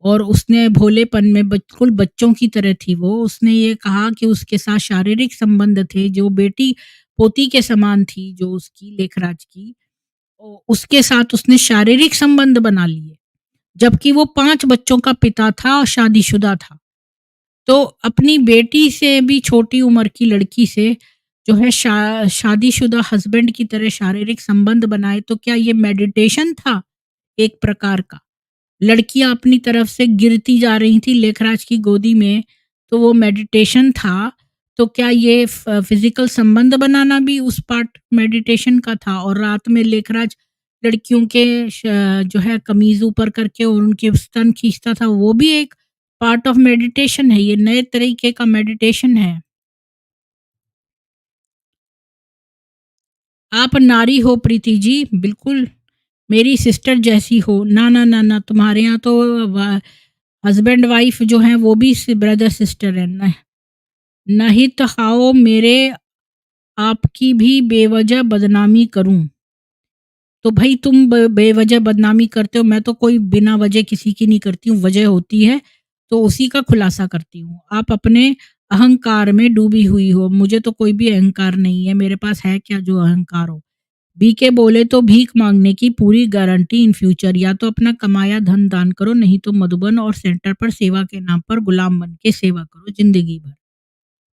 और उसने भोलेपन में बिल्कुल बच्चों की तरह थी वो। उसने ये कहा कि उसके साथ शारीरिक संबंध थे, जो बेटी पोती के समान थी जो उसकी लेखराज की, उसके साथ उसने शारीरिक संबंध बना लिए। जबकि वो 5 बच्चों का पिता था और शादीशुदा था। तो अपनी बेटी से भी छोटी उम्र की लड़की से जो है शादीशुदा हस्बैंड की तरह शारीरिक संबंध बनाए, तो क्या ये मेडिटेशन था एक प्रकार का? लड़कियां अपनी तरफ से गिरती जा रही थी लेखराज की गोदी में, तो वो मेडिटेशन था। तो क्या ये फिजिकल संबंध बनाना भी उस पार्ट मेडिटेशन का था? और रात में लेखराज लड़कियों के जो है कमीज ऊपर करके और उनके स्तन खींचता था, वो भी एक पार्ट ऑफ मेडिटेशन है। ये नए तरीके का मेडिटेशन है। आप नारी हो प्रीति जी, बिल्कुल मेरी सिस्टर जैसी हो। ना ना ना ना, तुम्हारे यहाँ तो हस्बैंड वाइफ जो हैं वो भी ब्रदर सिस्टर है न। नहीं तो खाओ मेरे आपकी भी बेवजह बदनामी करूं। तो भाई तुम बेवजह बदनामी करते हो, मैं तो कोई बिना वजह किसी की नहीं करती हूँ, वजह होती है तो उसी का खुलासा करती हूँ। आप अपने अहंकार में डूबी हुई हो, मुझे तो कोई भी अहंकार नहीं है, मेरे पास है क्या जो अहंकार हो। बीके बोले तो भीख मांगने की पूरी गारंटी इन फ्यूचर, या तो अपना कमाया धन दान करो, नहीं तो मधुबन और सेंटर पर सेवा के नाम पर गुलाम बन के सेवा करो जिंदगी भर।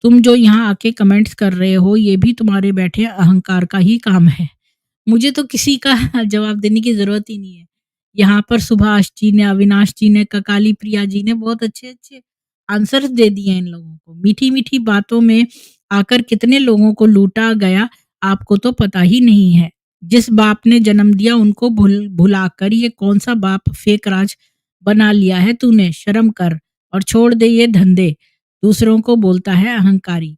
तुम जो यहाँ आके कमेंट्स कर रहे हो ये भी तुम्हारे बैठे अहंकार का ही काम है। मुझे तो किसी का जवाब देने की ज़रूरत ही नहीं है। यहाँ पर सुभाष जी ने, अविनाश जी ने, ककाली प्रिया जी ने बहुत अच्छे-अच्छे आंसर्स दे दिए हैं इन लोगों को। मीठी-मीठी बातों में आकर कितने लोगों को लूटा गया, आपको तो पता ही नहीं है। जिस बाप ने जन्म दिया उनको भुलाकर ये कौन-सा बाप फेक राज बना लिया है तूने, शर्म कर और छोड़ दे ये धंधे। दूसरों को बोलता है अहंकारी।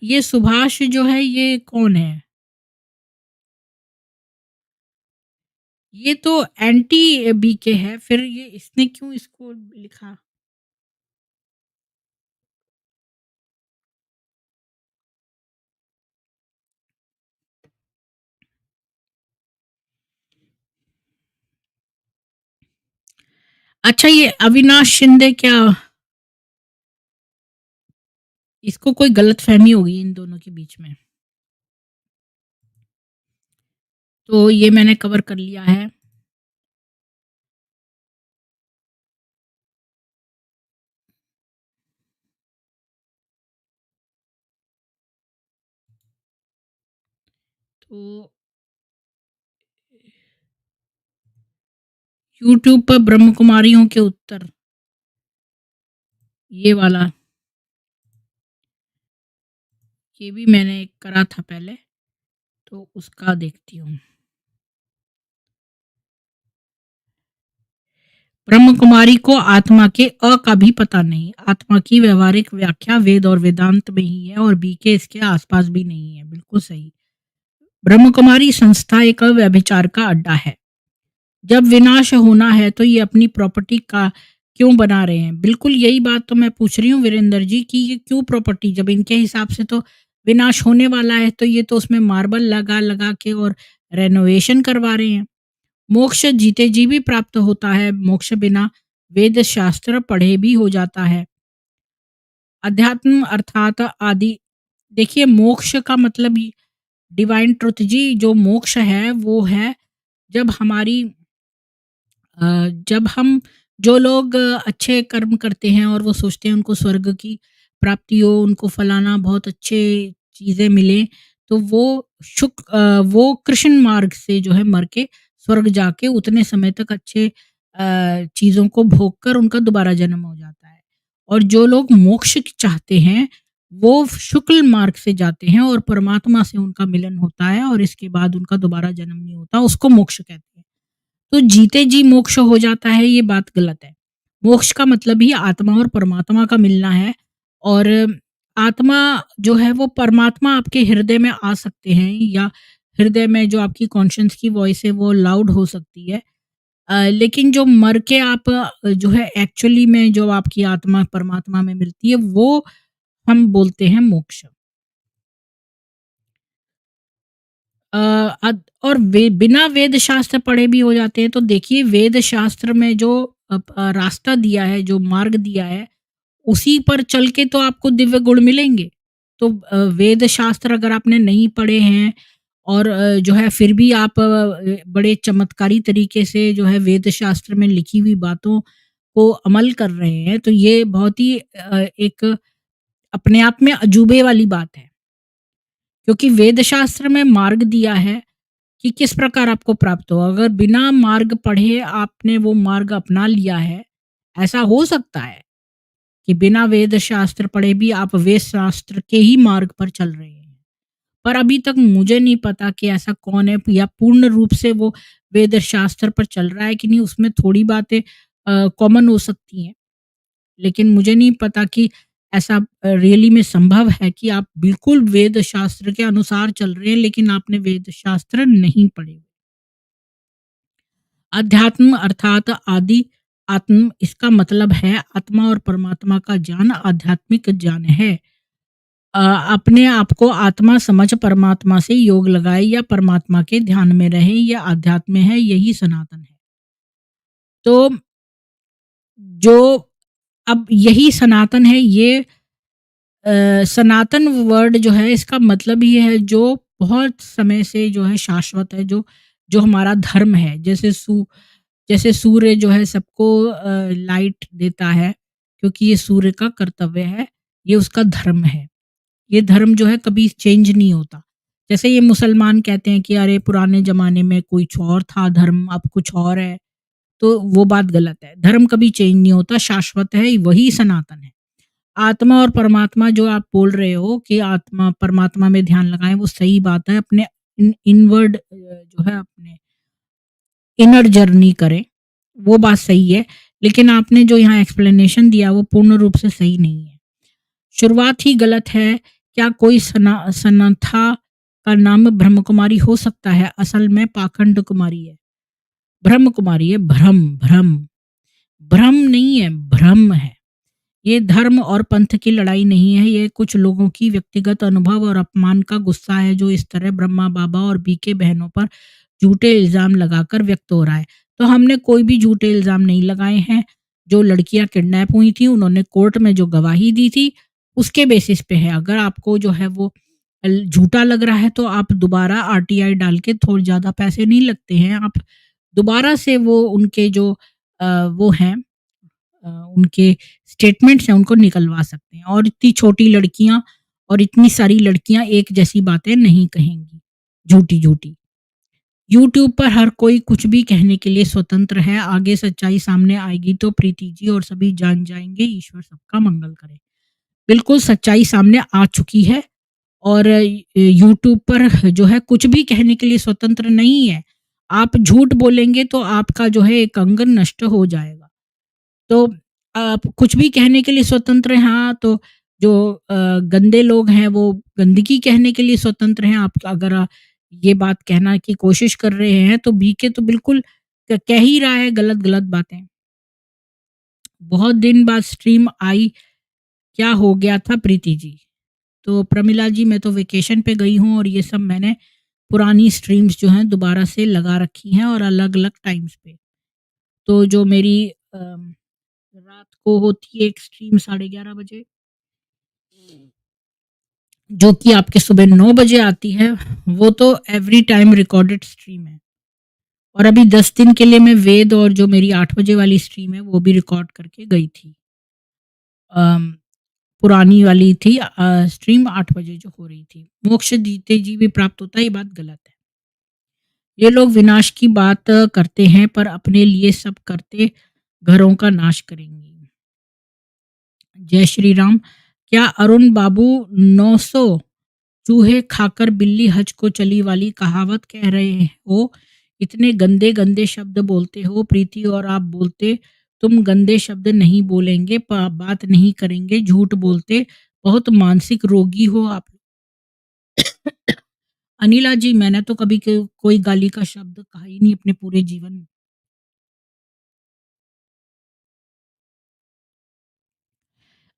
ये सुभाष जो है ये कौन है? ये तो एंटी बीके है, फिर ये इसने क्यों इसको लिखा? अच्छा, ये अविनाश शिंदे क्या, इसको कोई गलतफ़हमी हो गई इन दोनों के बीच में। तो ये मैंने कवर कर लिया है। तो यूट्यूब पर ब्रह्म कुमारियों के उत्तर, ये वाला, ये भी मैंने करा था पहले, तो उसका देखती हूँ। ब्रह्म कुमारी को आत्मा के का भी पता नहीं। आत्मा की व्यवहारिक व्याख्या वेद और वेदांत में ही है और बीके इसके आसपास भी नहीं है। बिल्कुल सही। ब्रह्म कुमारी संस्था एक व्यभिचार का अड्डा है। जब विनाश होना है तो ये अपनी प्रॉपर्टी का क्यों बना रहे हैं? बिल्कुल यही बात तो मैं पूछ रही हूँ वीरेंद्र जी कि ये क्यों प्रॉपर्टी, जब इनके हिसाब से तो विनाश होने वाला है, तो ये तो उसमें मार्बल लगा लगा के और रेनोवेशन करवा रहे हैं। मोक्ष जीते जी भी प्राप्त होता है, मोक्ष बिना वेद शास्त्र पढ़े भी हो जाता है। अध्यात्म अर्थात आदि, देखिए मोक्ष का मतलब डिवाइन ट्रुथ जी, जो मोक्ष है वो है जब हमारी जब हम, जो लोग अच्छे कर्म करते हैं और वो सोचते हैं उनको स्वर्ग की प्राप्ति हो, उनको फलाना बहुत अच्छे चीज़ें मिले, तो वो वो कृष्ण मार्ग से जो है मर के स्वर्ग जाके उतने समय तक अच्छे चीज़ों को भोग कर उनका दोबारा जन्म हो जाता है। और जो लोग मोक्ष चाहते हैं, वो शुक्ल मार्ग से जाते हैं और परमात्मा से उनका मिलन होता है और इसके बाद उनका दोबारा जन्म नहीं होता, उसको मोक्ष कहते हैं। तो जीते जी मोक्ष हो जाता है, ये बात गलत है। मोक्ष का मतलब ही आत्मा और परमात्मा का मिलना है। और आत्मा जो है वो परमात्मा आपके हृदय में आ सकते हैं, या हृदय में जो आपकी कॉन्शियस की वॉइस है वो लाउड हो सकती है। लेकिन जो मर के आप जो है एक्चुअली में जो आपकी आत्मा परमात्मा में मिलती है, वो हम बोलते हैं मोक्ष। अ, और बिना वेद शास्त्र पढ़े भी हो जाते हैं। तो देखिए वेद शास्त्र में जो रास्ता दिया है, जो मार्ग दिया है, उसी पर चल के तो आपको दिव्य गुण मिलेंगे। तो वेद शास्त्र अगर आपने नहीं पढ़े हैं और जो है फिर भी आप बड़े चमत्कारी तरीके से जो है वेद शास्त्र में लिखी हुई बातों को अमल कर रहे हैं, तो ये बहुत ही एक अपने आप में अजूबे वाली बात है। क्योंकि वेद शास्त्र में मार्ग दिया है कि किस प्रकार आपको प्राप्त हो। अगर बिना मार्ग पढ़े आपने वो मार्ग अपना लिया है, ऐसा हो सकता है कि बिना वेद शास्त्र पढ़े भी आप वेद शास्त्र के ही मार्ग पर चल रहे हैं। पर अभी तक मुझे नहीं पता कि ऐसा कौन है, या पूर्ण रूप से वो वेद शास्त्र पर चल रहा है कि नहीं, उसमें थोड़ी बातें कॉमन हो सकती हैं। लेकिन मुझे नहीं पता कि ऐसा रियली में संभव है कि आप बिल्कुल वेद शास्त्र के अनुसार चल रहे हैं, लेकिन आपने वेद शास्त्र नहीं पढ़े। अध्यात्म अर्थात आदि आत्म, इसका मतलब है आत्मा और परमात्मा का ज्ञान आध्यात्मिक ज्ञान है। अपने आप को आत्मा समझ परमात्मा से योग लगाए या परमात्मा के ध्यान में रहे, यह अध्यात्म है, यही सनातन है। तो जो अब यही सनातन है, ये सनातन वर्ड जो है इसका मतलब ये है जो बहुत समय से जो है शाश्वत है, जो जो हमारा धर्म है। जैसे सूर्य जो है सबको लाइट देता है, क्योंकि ये सूर्य का कर्तव्य है, ये उसका धर्म है। ये धर्म जो है कभी चेंज नहीं होता। जैसे ये मुसलमान कहते हैं कि अरे पुराने ज़माने में कुछ और था धर्म, अब कुछ और है, तो वो बात गलत है। धर्म कभी चेंज नहीं होता, शाश्वत है, वही सनातन है। आत्मा और परमात्मा जो आप बोल रहे हो कि आत्मा परमात्मा में ध्यान लगाएँ, वो सही बात है। अपने इनवर्ड जो है अपने इनर जर्नी करें, वो बात सही है। लेकिन आपने जो यहाँ एक्सप्लेनेशन दिया वो पूर्ण रूप से सही नहीं है। शुरुआत ही गलत है। क्या कोई सनाथा का नाम ब्रह्म कुमारी हो सकता है? असल में पाखंड कुमारी है। ब्रह्म कुमारी है, भ्रम, भ्रम। भ्रम नहीं है, भ्रम है। ये धर्म और पंथ की लड़ाई नहीं है, ये कुछ लोगों की व्यक्तिगत अनुभव और अपमान का गुस्सा है जो इस तरह ब्रह्मा बाबा और बीके बहनों पर झूठे इल्ज़ाम लगाकर व्यक्त हो रहा है। तो हमने कोई भी झूठे इल्ज़ाम नहीं लगाए हैं। जो लड़कियाँ किडनैप हुई थी, उन्होंने कोर्ट में जो गवाही दी थी, उसके बेसिस पे है। अगर आपको जो है वो झूठा लग रहा है तो आप दोबारा आरटीआई डाल के थोड़े ज़्यादा पैसे नहीं लगते हैं, आप दोबारा से वो उनके जो वो हैं उनके स्टेटमेंट्स हैं उनको निकलवा सकते हैं, और इतनी छोटी लड़कियाँ और इतनी सारी लड़कियाँ एक जैसी बातें नहीं कहेंगी, झूठी-झूठी। यूट्यूब पर हर कोई कुछ भी कहने के लिए स्वतंत्र है, आगे सच्चाई सामने आएगी तो प्रीति जी और सभी जान जाएँगे, ईश्वर सबका मंगल करे। बिल्कुल सच्चाई सामने आ चुकी है, और यूट्यूब पर जो है कुछ भी कहने के लिए स्वतंत्र नहीं है। आप झूठ बोलेंगे तो आपका जो है एक अंग नष्ट हो जाएगा। तो आप कुछ भी कहने के लिए स्वतंत्र हैं, हाँ, तो जो गंदे लोग हैं वो गंदगी कहने के लिए स्वतंत्र हैं। आप अगर ये बात कहना की कोशिश कर रहे हैं तो बीके तो बिल्कुल कह ही रहा है गलत-गलत बातें। बहुत दिन बाद स्ट्रीम आई, क्या हो गया था प्रीति जी? तो प्रमिला जी, मैं तो वेकेशन पे गई हूँ और ये सब मैंने पुरानी स्ट्रीम्स जो हैं दोबारा से लगा रखी हैं और अलग-अलग टाइम्स पे। तो जो मेरी रात को होती है एक स्ट्रीम 11:30 बजे, जो कि आपके सुबह 9 बजे आती है, वो तो एवरी टाइम रिकॉर्डेड स्ट्रीम है। और अभी 10 दिन के लिए मैं वेद और जो मेरी 8 बजे वाली स्ट्रीम है वो भी रिकॉर्ड करके गई थी। अम, पुरानी वाली थी स्ट्रीम 8 बजे जो हो रही थी। मोक्ष जीते जी भी प्राप्त होता है, ये बात गलत है। ये लोग विनाश की बात करते हैं पर अपने लिए सब करते घरों का नाश करेंगी। जय श्री राम। क्या अरुण बाबू 900 चूहे खाकर बिल्ली हज को चली वाली कहावत कह रहे हो? इतने गंदे-गंदे शब्द बोलते हो प्रीति, और आप बोलते तुम गंदे शब्द नहीं बोलेंगे, बात नहीं करेंगे, झूठ बोलते, बहुत मानसिक रोगी हो आप। अनिला जी, मैंने तो कभी कोई गाली का शब्द कहा ही नहीं अपने पूरे जीवन में।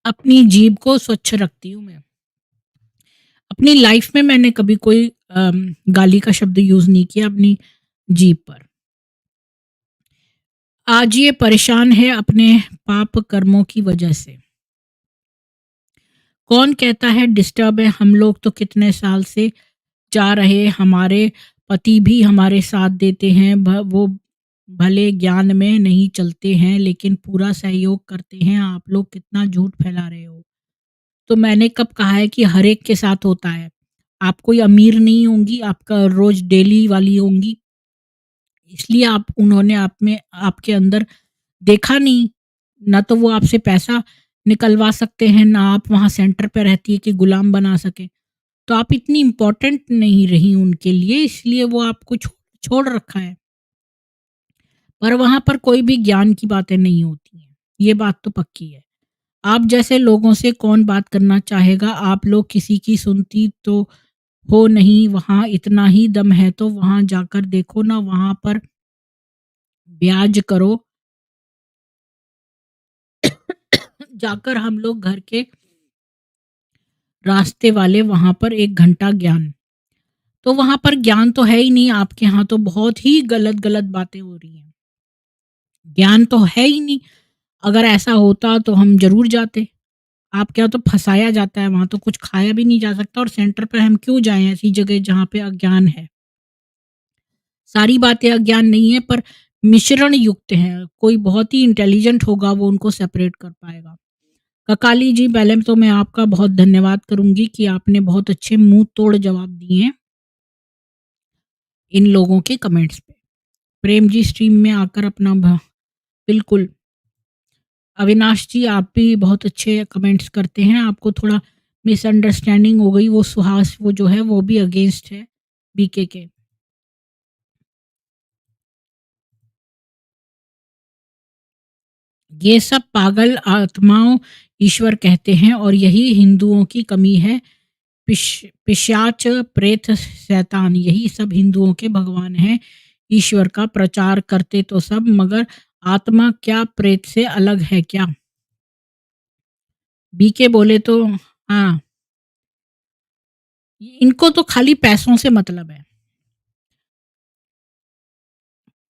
अपनी जीभ को स्वच्छ रखती हूँ मैं। अपनी लाइफ में मैंने कभी कोई गाली का शब्द यूज़ नहीं किया अपनी जीभ पर। आज ये परेशान है अपने पाप कर्मों की वजह से। कौन कहता है डिस्टर्ब है, हम लोग तो कितने साल से जा रहे, हमारे पति भी हमारे साथ देते हैं, वो भले ज्ञान में नहीं चलते हैं लेकिन पूरा सहयोग करते हैं, आप लोग कितना झूठ फैला रहे हो। तो मैंने कब कहा है कि हर एक के साथ होता है? आप कोई अमीर नहीं होंगी, आपका रोज़ डेली वाली होंगी, इसलिए आप उन्होंने आप में आपके अंदर देखा नहीं, ना तो वो आपसे पैसा निकलवा सकते हैं, ना आप वहाँ सेंटर पे रहती है कि गुलाम बना सकें। तो आप इतनी इम्पोर्टेंट नहीं रही उनके लिए, इसलिए वो आपको छोड़ रखा है। पर वहाँ पर कोई भी ज्ञान की बातें नहीं होती हैं, ये बात तो पक्की है। आप जैसे लोगों से कौन बात करना चाहेगा? आप लोग किसी की सुनती तो हो नहीं, वहाँ इतना ही दम है तो वहाँ जाकर देखो ना, वहाँ पर ब्याज करो। जाकर हम लोग घर के रास्ते वाले वहाँ पर 1 घंटा ज्ञान। तो वहाँ पर ज्ञान तो है ही नहीं, आपके यहाँ तो बहुत ही गलत-गलत बातें हो रही हैं। ज्ञान तो है ही नहीं, अगर ऐसा होता तो हम ज़रूर जाते। आपके यहाँ तो फँसाया जाता है, वहाँ तो कुछ खाया भी नहीं जा सकता, और सेंटर पे हम क्यों जाएँ ऐसी जगह जहाँ पे अज्ञान है। सारी बातें अज्ञान नहीं है पर मिश्रण युक्त हैं, कोई बहुत ही इंटेलिजेंट होगा वो उनको सेपरेट कर पाएगा। ककाली जी, पहले तो मैं आपका बहुत धन्यवाद करूँगी कि आपने बहुत अच्छे मुँह तोड़ जवाब दिए हैं इन लोगों के कमेंट्स पे। प्रेम जी, स्ट्रीम में आकर अपना बिल्कुल। अविनाश जी, आप भी बहुत अच्छे कमेंट्स करते हैं, आपको थोड़ा मिसअंडरस्टैंडिंग हो गई, वो सुहास वो जो है वो भी अगेंस्ट है बीके के। ये सब पागल आत्माओं ईश्वर कहते हैं और यही हिंदुओं की कमी है। पिशाच, प्रेत, शैतान, यही सब हिंदुओं के भगवान हैं। ईश्वर का प्रचार करते तो सब, मगर आत्मा क्या प्रेत से अलग है क्या? बीके बोले तो हाँ, इनको तो खाली पैसों से मतलब है।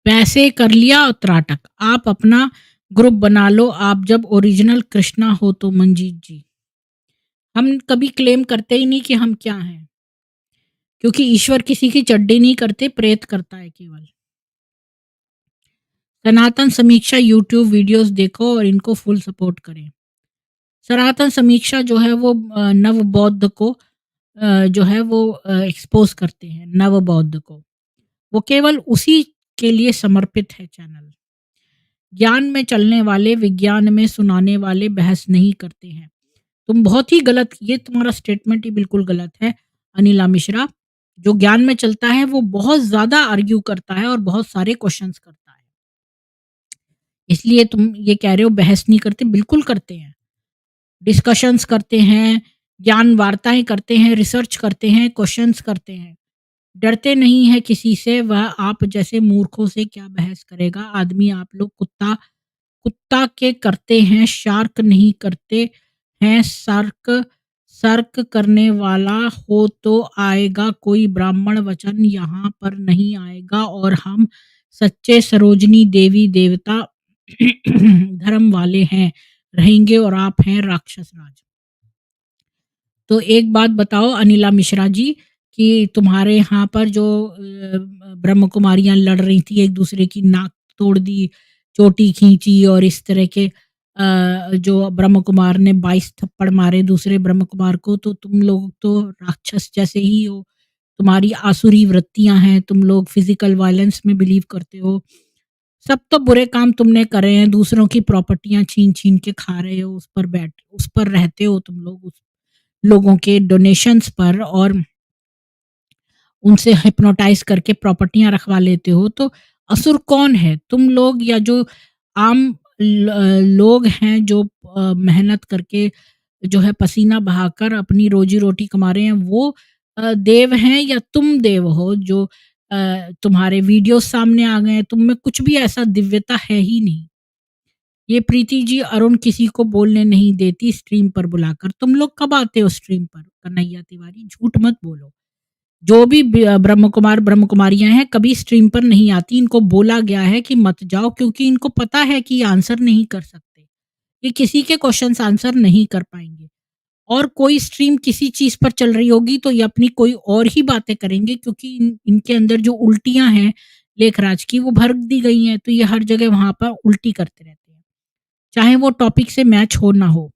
पैसे कर लिया और त्राटक। आप अपना ग्रुप बना लो, आप जब ओरिजिनल कृष्णा हो तो। मंजीत जी, हम कभी क्लेम करते ही नहीं कि हम क्या हैं। क्योंकि ईश्वर किसी की चड्डी नहीं करते, प्रेत करता है केवल। सनातन समीक्षा यूट्यूब वीडियोज़ देखो और इनको फुल सपोर्ट करें। सनातन समीक्षा जो है वो नव बौद्ध को जो है वो एक्सपोज़ करते हैं, नव बौद्ध को। वो केवल उसी के लिए समर्पित है चैनल। ज्ञान में चलने वाले, विज्ञान में सुनाने वाले बहस नहीं करते हैं। तुम बहुत ही गलत, ये तुम्हारा स्टेटमेंट ही बिल्कुल गलत है, अनिला मिश्रा। जो ज्ञान में चलता है वो बहुत ज़्यादा आर्ग्यू करता है और बहुत सारे क्वेश्चन्स करता है। इसलिए तुम ये कह रहे हो बहस नहीं करते, बिल्कुल करते हैं। डिस्कशंस करते हैं, ज्ञान वार्ताएँ करते हैं, रिसर्च करते हैं, क्वेश्चन्स करते हैं। डरते नहीं हैं किसी से, वह आप जैसे मूर्खों से क्या बहस करेगा? आदमी आप लोग कुत्ता कुत्ता के करते हैं, शार्क नहीं करते हैं सर्क। सर्क करने वाला हो तो आएगा, कोई ब्राह्मण वचन यहाँ पर नहीं आएगा और हम सच्चे सरोजनी देवी देवता धर्म वाले हैं, रहेंगे और आप हैं राक्षस राज। तो एक बात बताओ अनिला मिश्रा जी कि तुम्हारे यहाँ पर जो ब्रह्म कुमारियाँ लड़ रही थी, एक दूसरे की नाक तोड़ दी, चोटी खींची और इस तरह के जो ब्रह्म कुमार ने 22 थप्पड़ मारे दूसरे ब्रह्म कुमार को, तो तुम लोग तो राक्षस जैसे ही हो। तुम्हारी आसुरी वृत्तियाँ हैं, तुम लोग फिजिकल वायलेंस में बिलीव करते हो। सब तो बुरे काम तुमने करे हैं, दूसरों की प्रॉपर्टियाँ छीन-छीन के खा रहे हो, उस पर रहते हो तुम लोग, उस लोगों के डोनेशंस पर और उनसे हिप्नोटाइज़ करके प्रॉपर्टियाँ रखवा लेते हो, तो असुर कौन है? तुम लोग या जो आम लोग हैं जो मेहनत करके जो है पसीना बहाकर अपनी रोज़ी-रोटी कमा रहे हैं, वो देव हैं या तुम देव हो जो तुम्हारे वीडियोज़ सामने आ गए हैं, तुम में कुछ भी ऐसा दिव्यता है ही नहीं। ये प्रीति जी अरुण किसी को बोलने नहीं देती स्ट्रीम पर बुलाकर। तुम लोग कब आते हो स्ट्रीम पर? कन्हैया तिवारी झूठ मत बोलो। जो भी ब्रह्म कुमार ब्रह्म कुमारियाँ हैं कभी स्ट्रीम पर नहीं आती। इनको बोला गया है कि मत जाओ क्योंकि इनको पता है कि ये आंसर नहीं कर सकते। ये किसी के क्वेश्चन्स आंसर नहीं कर पाएँगे। और कोई स्ट्रीम किसी चीज़ पर चल रही होगी तो ये अपनी कोई और ही बातें करेंगे क्योंकि इनके अंदर जो उल्टियाँ हैं लेखराज की वो भर दी गई हैं, तो ये हर जगह वहाँ पर उल्टी करते रहते हैं। चाहे वो टॉपिक से मैच हो ना हो।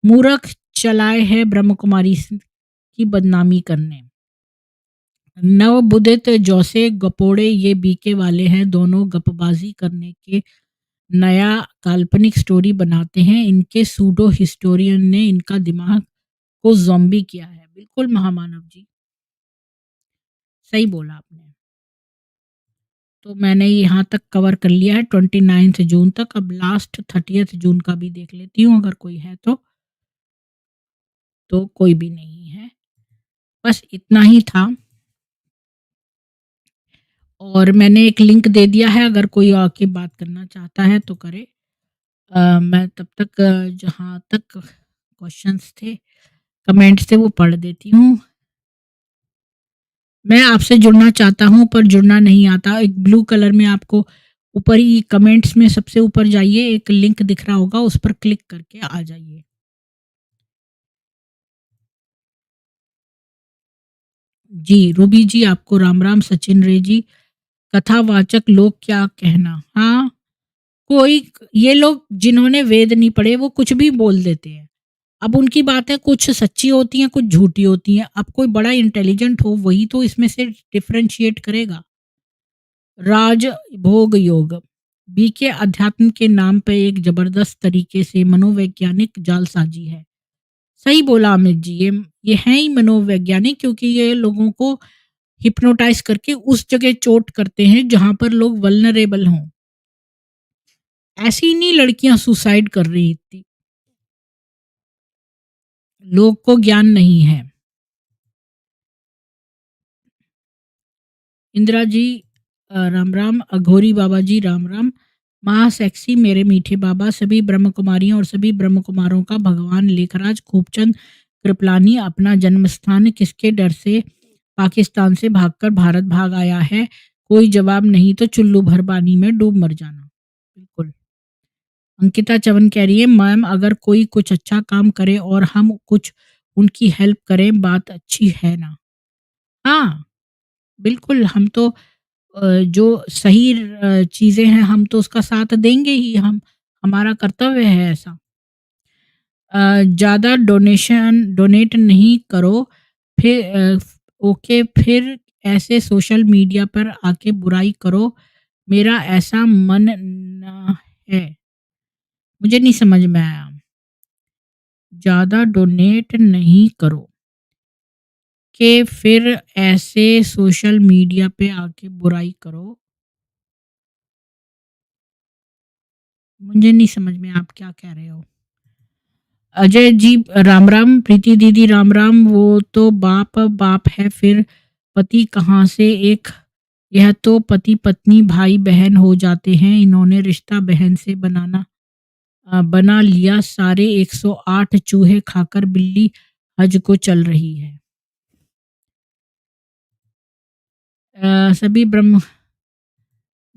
मूर्ख चलाए है ब्रह्म कुमारी की बदनामी करने। नवोदित जौसे गपोड़े ये बीके वाले हैं, दोनों गपबाजी करने के नया काल्पनिक स्टोरी बनाते हैं। इनके सूडो हिस्टोरियन ने इनका दिमाग को ज़ॉम्बी किया है। बिल्कुल महामानव जी, सही बोला आपने। तो मैंने यहाँ तक कवर कर लिया है 29 जून तक, अब लास्ट 30 जून का भी देख लेती हूँ अगर कोई है तो कोई भी नहीं है। बस इतना ही था और मैंने एक लिंक दे दिया है, अगर कोई आके बात करना चाहता है तो करे। मैं तब तक जहाँ तक क्वेश्चंस थे, कमेंट्स थे वो पढ़ देती हूँ। मैं आपसे जुड़ना चाहता हूँ पर जुड़ना नहीं आता। एक ब्लू कलर में आपको ऊपर ही कमेंट्स में सबसे ऊपर जाइए, एक लिंक दिख रहा होगा उस पर क्लिक करके आ जाइए। जी, रूबी जी आपको राम राम। सचिन रे जी, कथावाचक लोग क्या कहना। हाँ, कोई ये लोग जिन्होंने वेद नहीं पढ़े वो कुछ भी बोल देते हैं। अब उनकी बातें कुछ सच्ची होती हैं, कुछ झूठी होती हैं। अब कोई बड़ा इंटेलिजेंट हो वही तो इसमें से डिफरेंशिएट करेगा। राज भोग योग बी के अध्यात्म के नाम पे एक जबरदस्त तरीके से मनोवैज्ञानिक जालसाजी है। सही बोला अमित जी, ये है ही मनोवैज्ञानिक क्योंकि ये लोगों को हिप्नोटाइज करके उस जगह चोट करते हैं जहां पर लोग वल्नरेबल हों। ऐसी नहीं लड़कियां सुसाइड कर रही थी, लोग को ज्ञान नहीं है। इंदिरा जी राम राम। अघोरी बाबा जी राम राम। महासेक्सी मेरे मीठे बाबा, सभी ब्रह्म कुमारियों और सभी ब्रह्म कुमारों का भगवान लेखराज खूबचंद कृपलानी अपना जन्म स्थान किसके डर से पाकिस्तान से भागकर भारत भाग आया है? कोई जवाब नहीं तो चुल्लू भर पानी में डूब मर जाना। बिल्कुल। अंकिता चवन कह रही है मैम अगर कोई कुछ अच्छा काम करे और हम कुछ उनकी हेल्प करें बात अच्छी है ना। हाँ, बिल्कुल, हम तो जो सही चीज़ें हैं हम तो उसका साथ देंगे ही, हम हमारा कर्तव्य है ऐसा। ज़्यादा डोनेट नहीं करो, फिर ओके फिर ऐसे सोशल मीडिया पर आके बुराई करो, मेरा ऐसा मन ना है। मुझे नहीं समझ में आया। ज़्यादा डोनेट नहीं करो, कि फिर ऐसे सोशल मीडिया पे आके बुराई करो। मुझे नहीं समझ में आप क्या कह रहे हो? अजय जी राम राम, प्रीति दीदी राम राम। वो तो बाप बाप है, फिर पति कहाँ से एक, यह तो पति पत्नी भाई बहन हो जाते हैं, इन्होंने रिश्ता बहन से बना लिया, सारे 108 चूहे खाकर बिल्ली हज को चल रही है। सभी ब्रह्म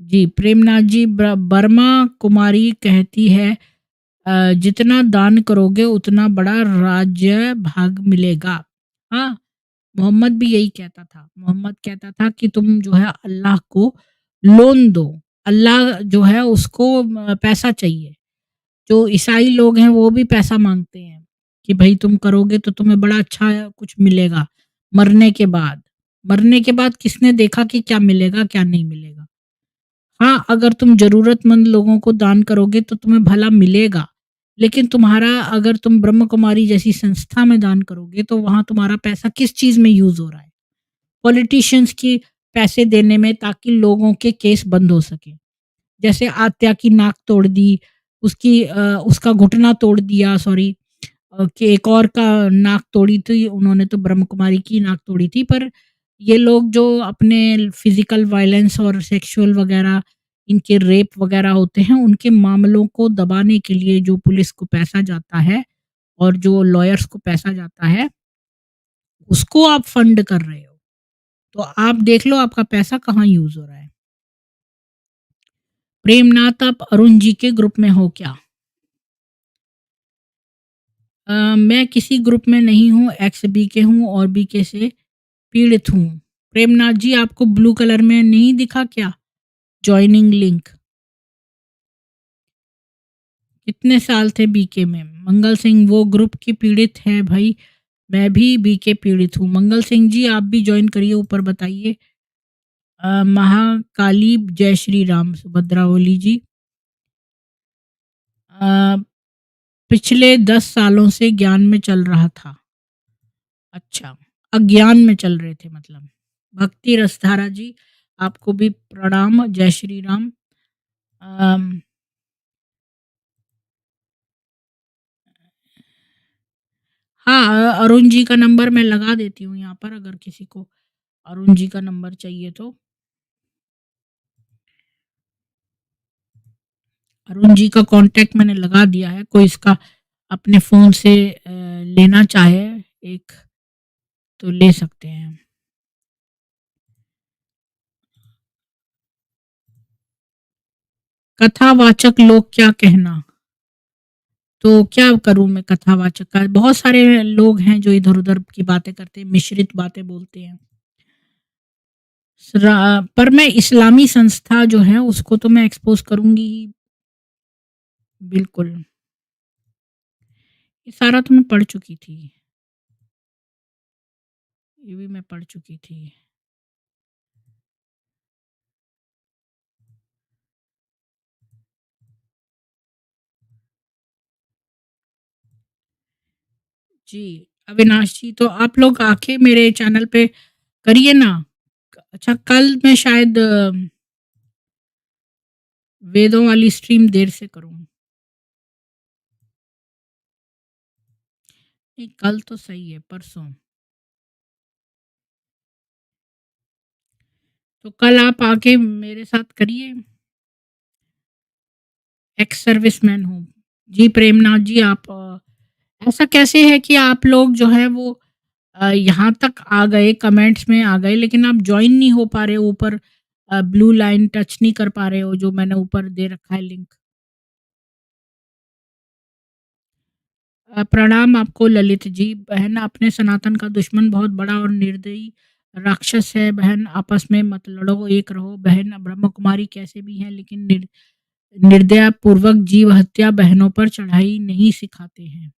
जी प्रेमनाथ जी बर्मा कुमारी कहती है, जितना दान करोगे उतना बड़ा राज्य भाग मिलेगा। हाँ, मोहम्मद भी यही कहता था। मोहम्मद कहता था कि तुम जो है अल्लाह को लोन दो। अल्लाह जो है उसको पैसा चाहिए। जो ईसाई लोग हैं वो भी पैसा माँगते हैं कि भई तुम करोगे तो तुम्हें बड़ा अच्छा कुछ मिलेगा मरने के बाद। मरने के बाद किसने देखा कि क्या मिलेगा, क्या नहीं मिलेगा। हाँ, अगर तुम ज़रूरतमंद लोगों को दान करोगे तो तुम्हें भला मिलेगा। लेकिन तुम्हारा अगर तुम ब्रह्म कुमारी जैसी संस्था में दान करोगे तो वहाँ तुम्हारा पैसा किस चीज़ में यूज़ हो रहा है? पॉलिटिशियंस की पैसे देने में ताकि लोगों के केस बंद हो सके। जैसे आत्या की नाक तोड़ दी, उसका घुटना तोड़ दिया सॉरी, कि एक और का नाक तोड़ी थी उन्होंने तो ब्रह्म कुमारी की नाक तोड़ी थी। पर ये लोग जो अपने फिज़िकल वायलेंस और सेक्सुअल वग़ैरह इनके रेप वग़ैरह होते हैं, उनके मामलों को दबाने के लिए जो पुलिस को पैसा जाता है और जो लॉयर्स को पैसा जाता है, उसको आप फंड कर रहे हो। तो आप देख लो आपका पैसा कहाँ यूज़ हो रहा है। प्रेमनाथ आप अरुण जी के ग्रुप में हो क्या? मैं किसी ग्रुप में नहीं हूँ, एक्स बीके हूँ और बीके से पीड़ित हूँ। प्रेमनाथ जी आपको ब्लू कलर में नहीं दिखा क्या? Joining link. कितने साल थे बीके में? मंगल सिंह वो ग्रुप की पीड़ित है भई, मैं भी बीके पीड़ित हूँ। मंगल सिंह जी आप भी जॉइन करिए, ऊपर बताइए। महाकाली जय श्री राम, सुभद्रा ओली जी। अ, पिछले 10 सालों से ज्ञान में चल रहा था। अच्छा, अज्ञान में चल रहे थे मतलब। भक्ति रसधारा जी, आपको भी प्रणाम, जय श्री राम। अम, हाँ, अरुण जी का नंबर मैं लगा देती हूँ यहाँ पर अगर किसी को अरुण जी का नंबर चाहिए तो। अरुण जी का कॉन्टैक्ट मैंने लगा दिया है, कोई इसका अपने फ़ोन से लेना चाहे एक तो ले सकते हैं। कथावाचक लोग क्या कहना? तो क्या करूँ मैं कथावाचक का? बहुत सारे लोग हैं जो इधर-उधर की बातें करते हैं, मिश्रित बातें बोलते हैं। पर मैं इस्लामी संस्था जो है उसको तो मैं एक्सपोज़ करूँगी ही, बिल्कुल। ये सारा तो मैं पढ़ चुकी थी, ये भी मैं पढ़ चुकी थी। जी, अविनाश जी तो आप लोग आके मेरे चैनल पे करिए ना। अच्छा कल मैं शायद वेदों वाली स्ट्रीम देर से करूँ। नहीं कल तो सही है, परसों। तो कल आप आके मेरे साथ करिए। एक्स सर्विसमैन हूँ। जी प्रेमनाथ जी आप ऐसा कैसे है कि आप लोग जो है वो यहाँ तक आ गए, कमेंट्स में आ गए लेकिन आप जॉइन नहीं हो पा रहे हो ऊपर, ब्लू लाइन टच नहीं कर पा रहे हो जो मैंने ऊपर दे रखा है लिंक। प्रणाम आपको ललित जी। बहन अपने सनातन का दुश्मन बहुत बड़ा और निर्दयी राक्षस है बहन, आपस में मत लड़ो, एक रहो बहन। ब्रह्म कुमारी कैसे भी हैं लेकिन निर्दया पूर्वक जीव हत्या बहनों पर चढ़ाई नहीं सिखाते हैं।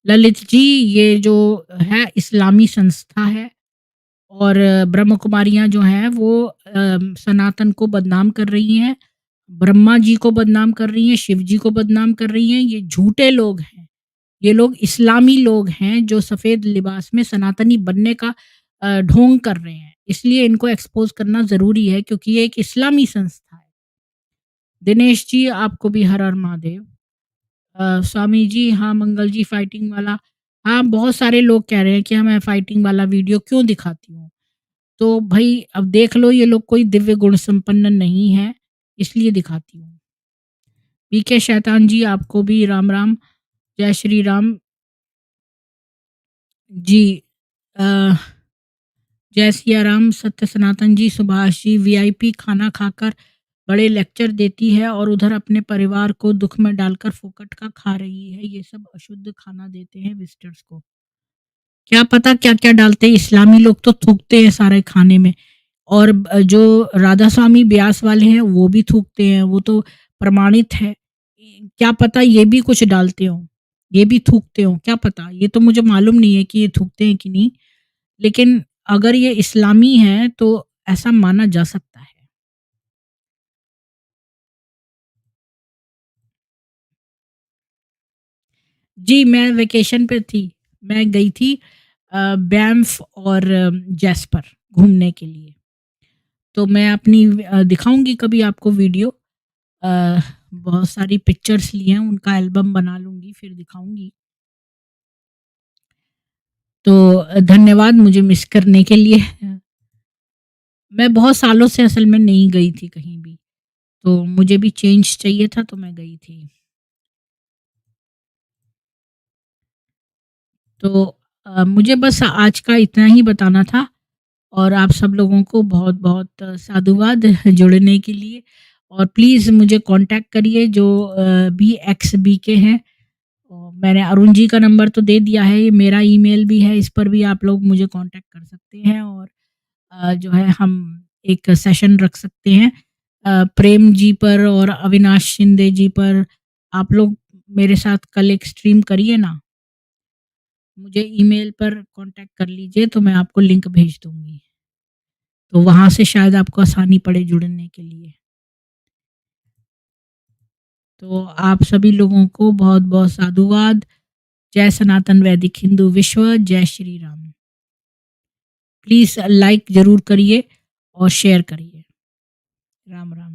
ललित जी, ये जो है इस्लामी संस्था है और ब्रह्म कुमारियाँ जो हैं वो सनातन को बदनाम कर रही हैं, ब्रह्मा जी को बदनाम कर रही हैं, शिव जी को बदनाम कर रही हैं। ये झूठे लोग हैं। ये लोग इस्लामी लोग हैं जो सफ़ेद लिबास में सनातनी बनने का ढोंग कर रहे हैं। इसलिए इनको एक्सपोज़ करना ज़रूरी है क्योंकि ये एक इस्लामी संस्था है। दिनेश जी, आपको भी हर हर महादेव। स्वामी जी, हाँ, मंगल जी फाइटिंग वाला, हाँ, बहुत सारे लोग कह रहे हैं कि हाँ, मैं फाइटिंग वाला वीडियो क्यों दिखाती हूँ। तो भई अब देख लो, ये लोग कोई दिव्य गुण संपन्न नहीं है, इसलिए दिखाती हूँ। पीके शैतान जी, आपको भी राम राम, जय श्री राम। जी, अ, जय सिया राम, सत्य सनातन जी, सुभाष जी, वीआईपी खाना खाकर बड़े लेक्चर देती है और उधर अपने परिवार को दुख में डालकर फोकट का खा रही है। ये सब अशुद्ध खाना देते हैं विजिटर्स को। क्या पता क्या-क्या डालते हैं, इस्लामी लोग तो थूकते हैं सारे खाने में। और जो राधा स्वामी ब्यास वाले हैं वो भी थूकते हैं, वो तो प्रमाणित है। क्या पता ये भी कुछ डालते हों, ये भी थूकते हों, क्या पता? ये तो मुझे मालूम नहीं है कि ये थूकते हैं कि नहीं, लेकिन अगर ये इस्लामी हैं तो ऐसा माना जा सकता है। जी, मैं वेकेशन पे थी। मैं गई थी बैंफ और जैस्पर घूमने के लिए। तो मैं अपनी दिखाऊँगी कभी आपको वीडियो। अ, बहुत सारी पिक्चर्स ली हैं, उनका एल्बम बना लूँगी, फिर दिखाऊँगी। तो धन्यवाद मुझे मिस करने के लिए। मैं बहुत सालों से असल में नहीं गई थी कहीं भी, तो मुझे भी चेंज चाहिए था तो मैं गई थी। तो मुझे बस आज का इतना ही बताना था और आप सब लोगों को बहुत-बहुत साधुवाद जुड़ने के लिए और प्लीज़ मुझे कॉन्टैक्ट करिए जो भी एक्स बीके हैं। मैंने अरुण जी का नंबर तो दे दिया है, ये मेरा ईमेल भी है, इस पर भी आप लोग मुझे कॉन्टैक्ट कर सकते हैं और जो है हम एक सेशन रख सकते हैं। प्रेम जी पर और अविनाश शिंदे जी पर आप लोग मेरे साथ कल एक स्ट्रीम करिए ना, मुझे ईमेल पर कॉन्टैक्ट कर लीजिए तो मैं आपको लिंक भेज दूँगी। तो वहाँ से शायद आपको आसानी पड़े जुड़ने के लिए। तो आप सभी लोगों को बहुत-बहुत साधुवाद। जय सनातन वैदिक हिंदू विश्व, जय श्री राम। प्लीज़ लाइक ज़रूर करिए और शेयर करिए। राम, राम।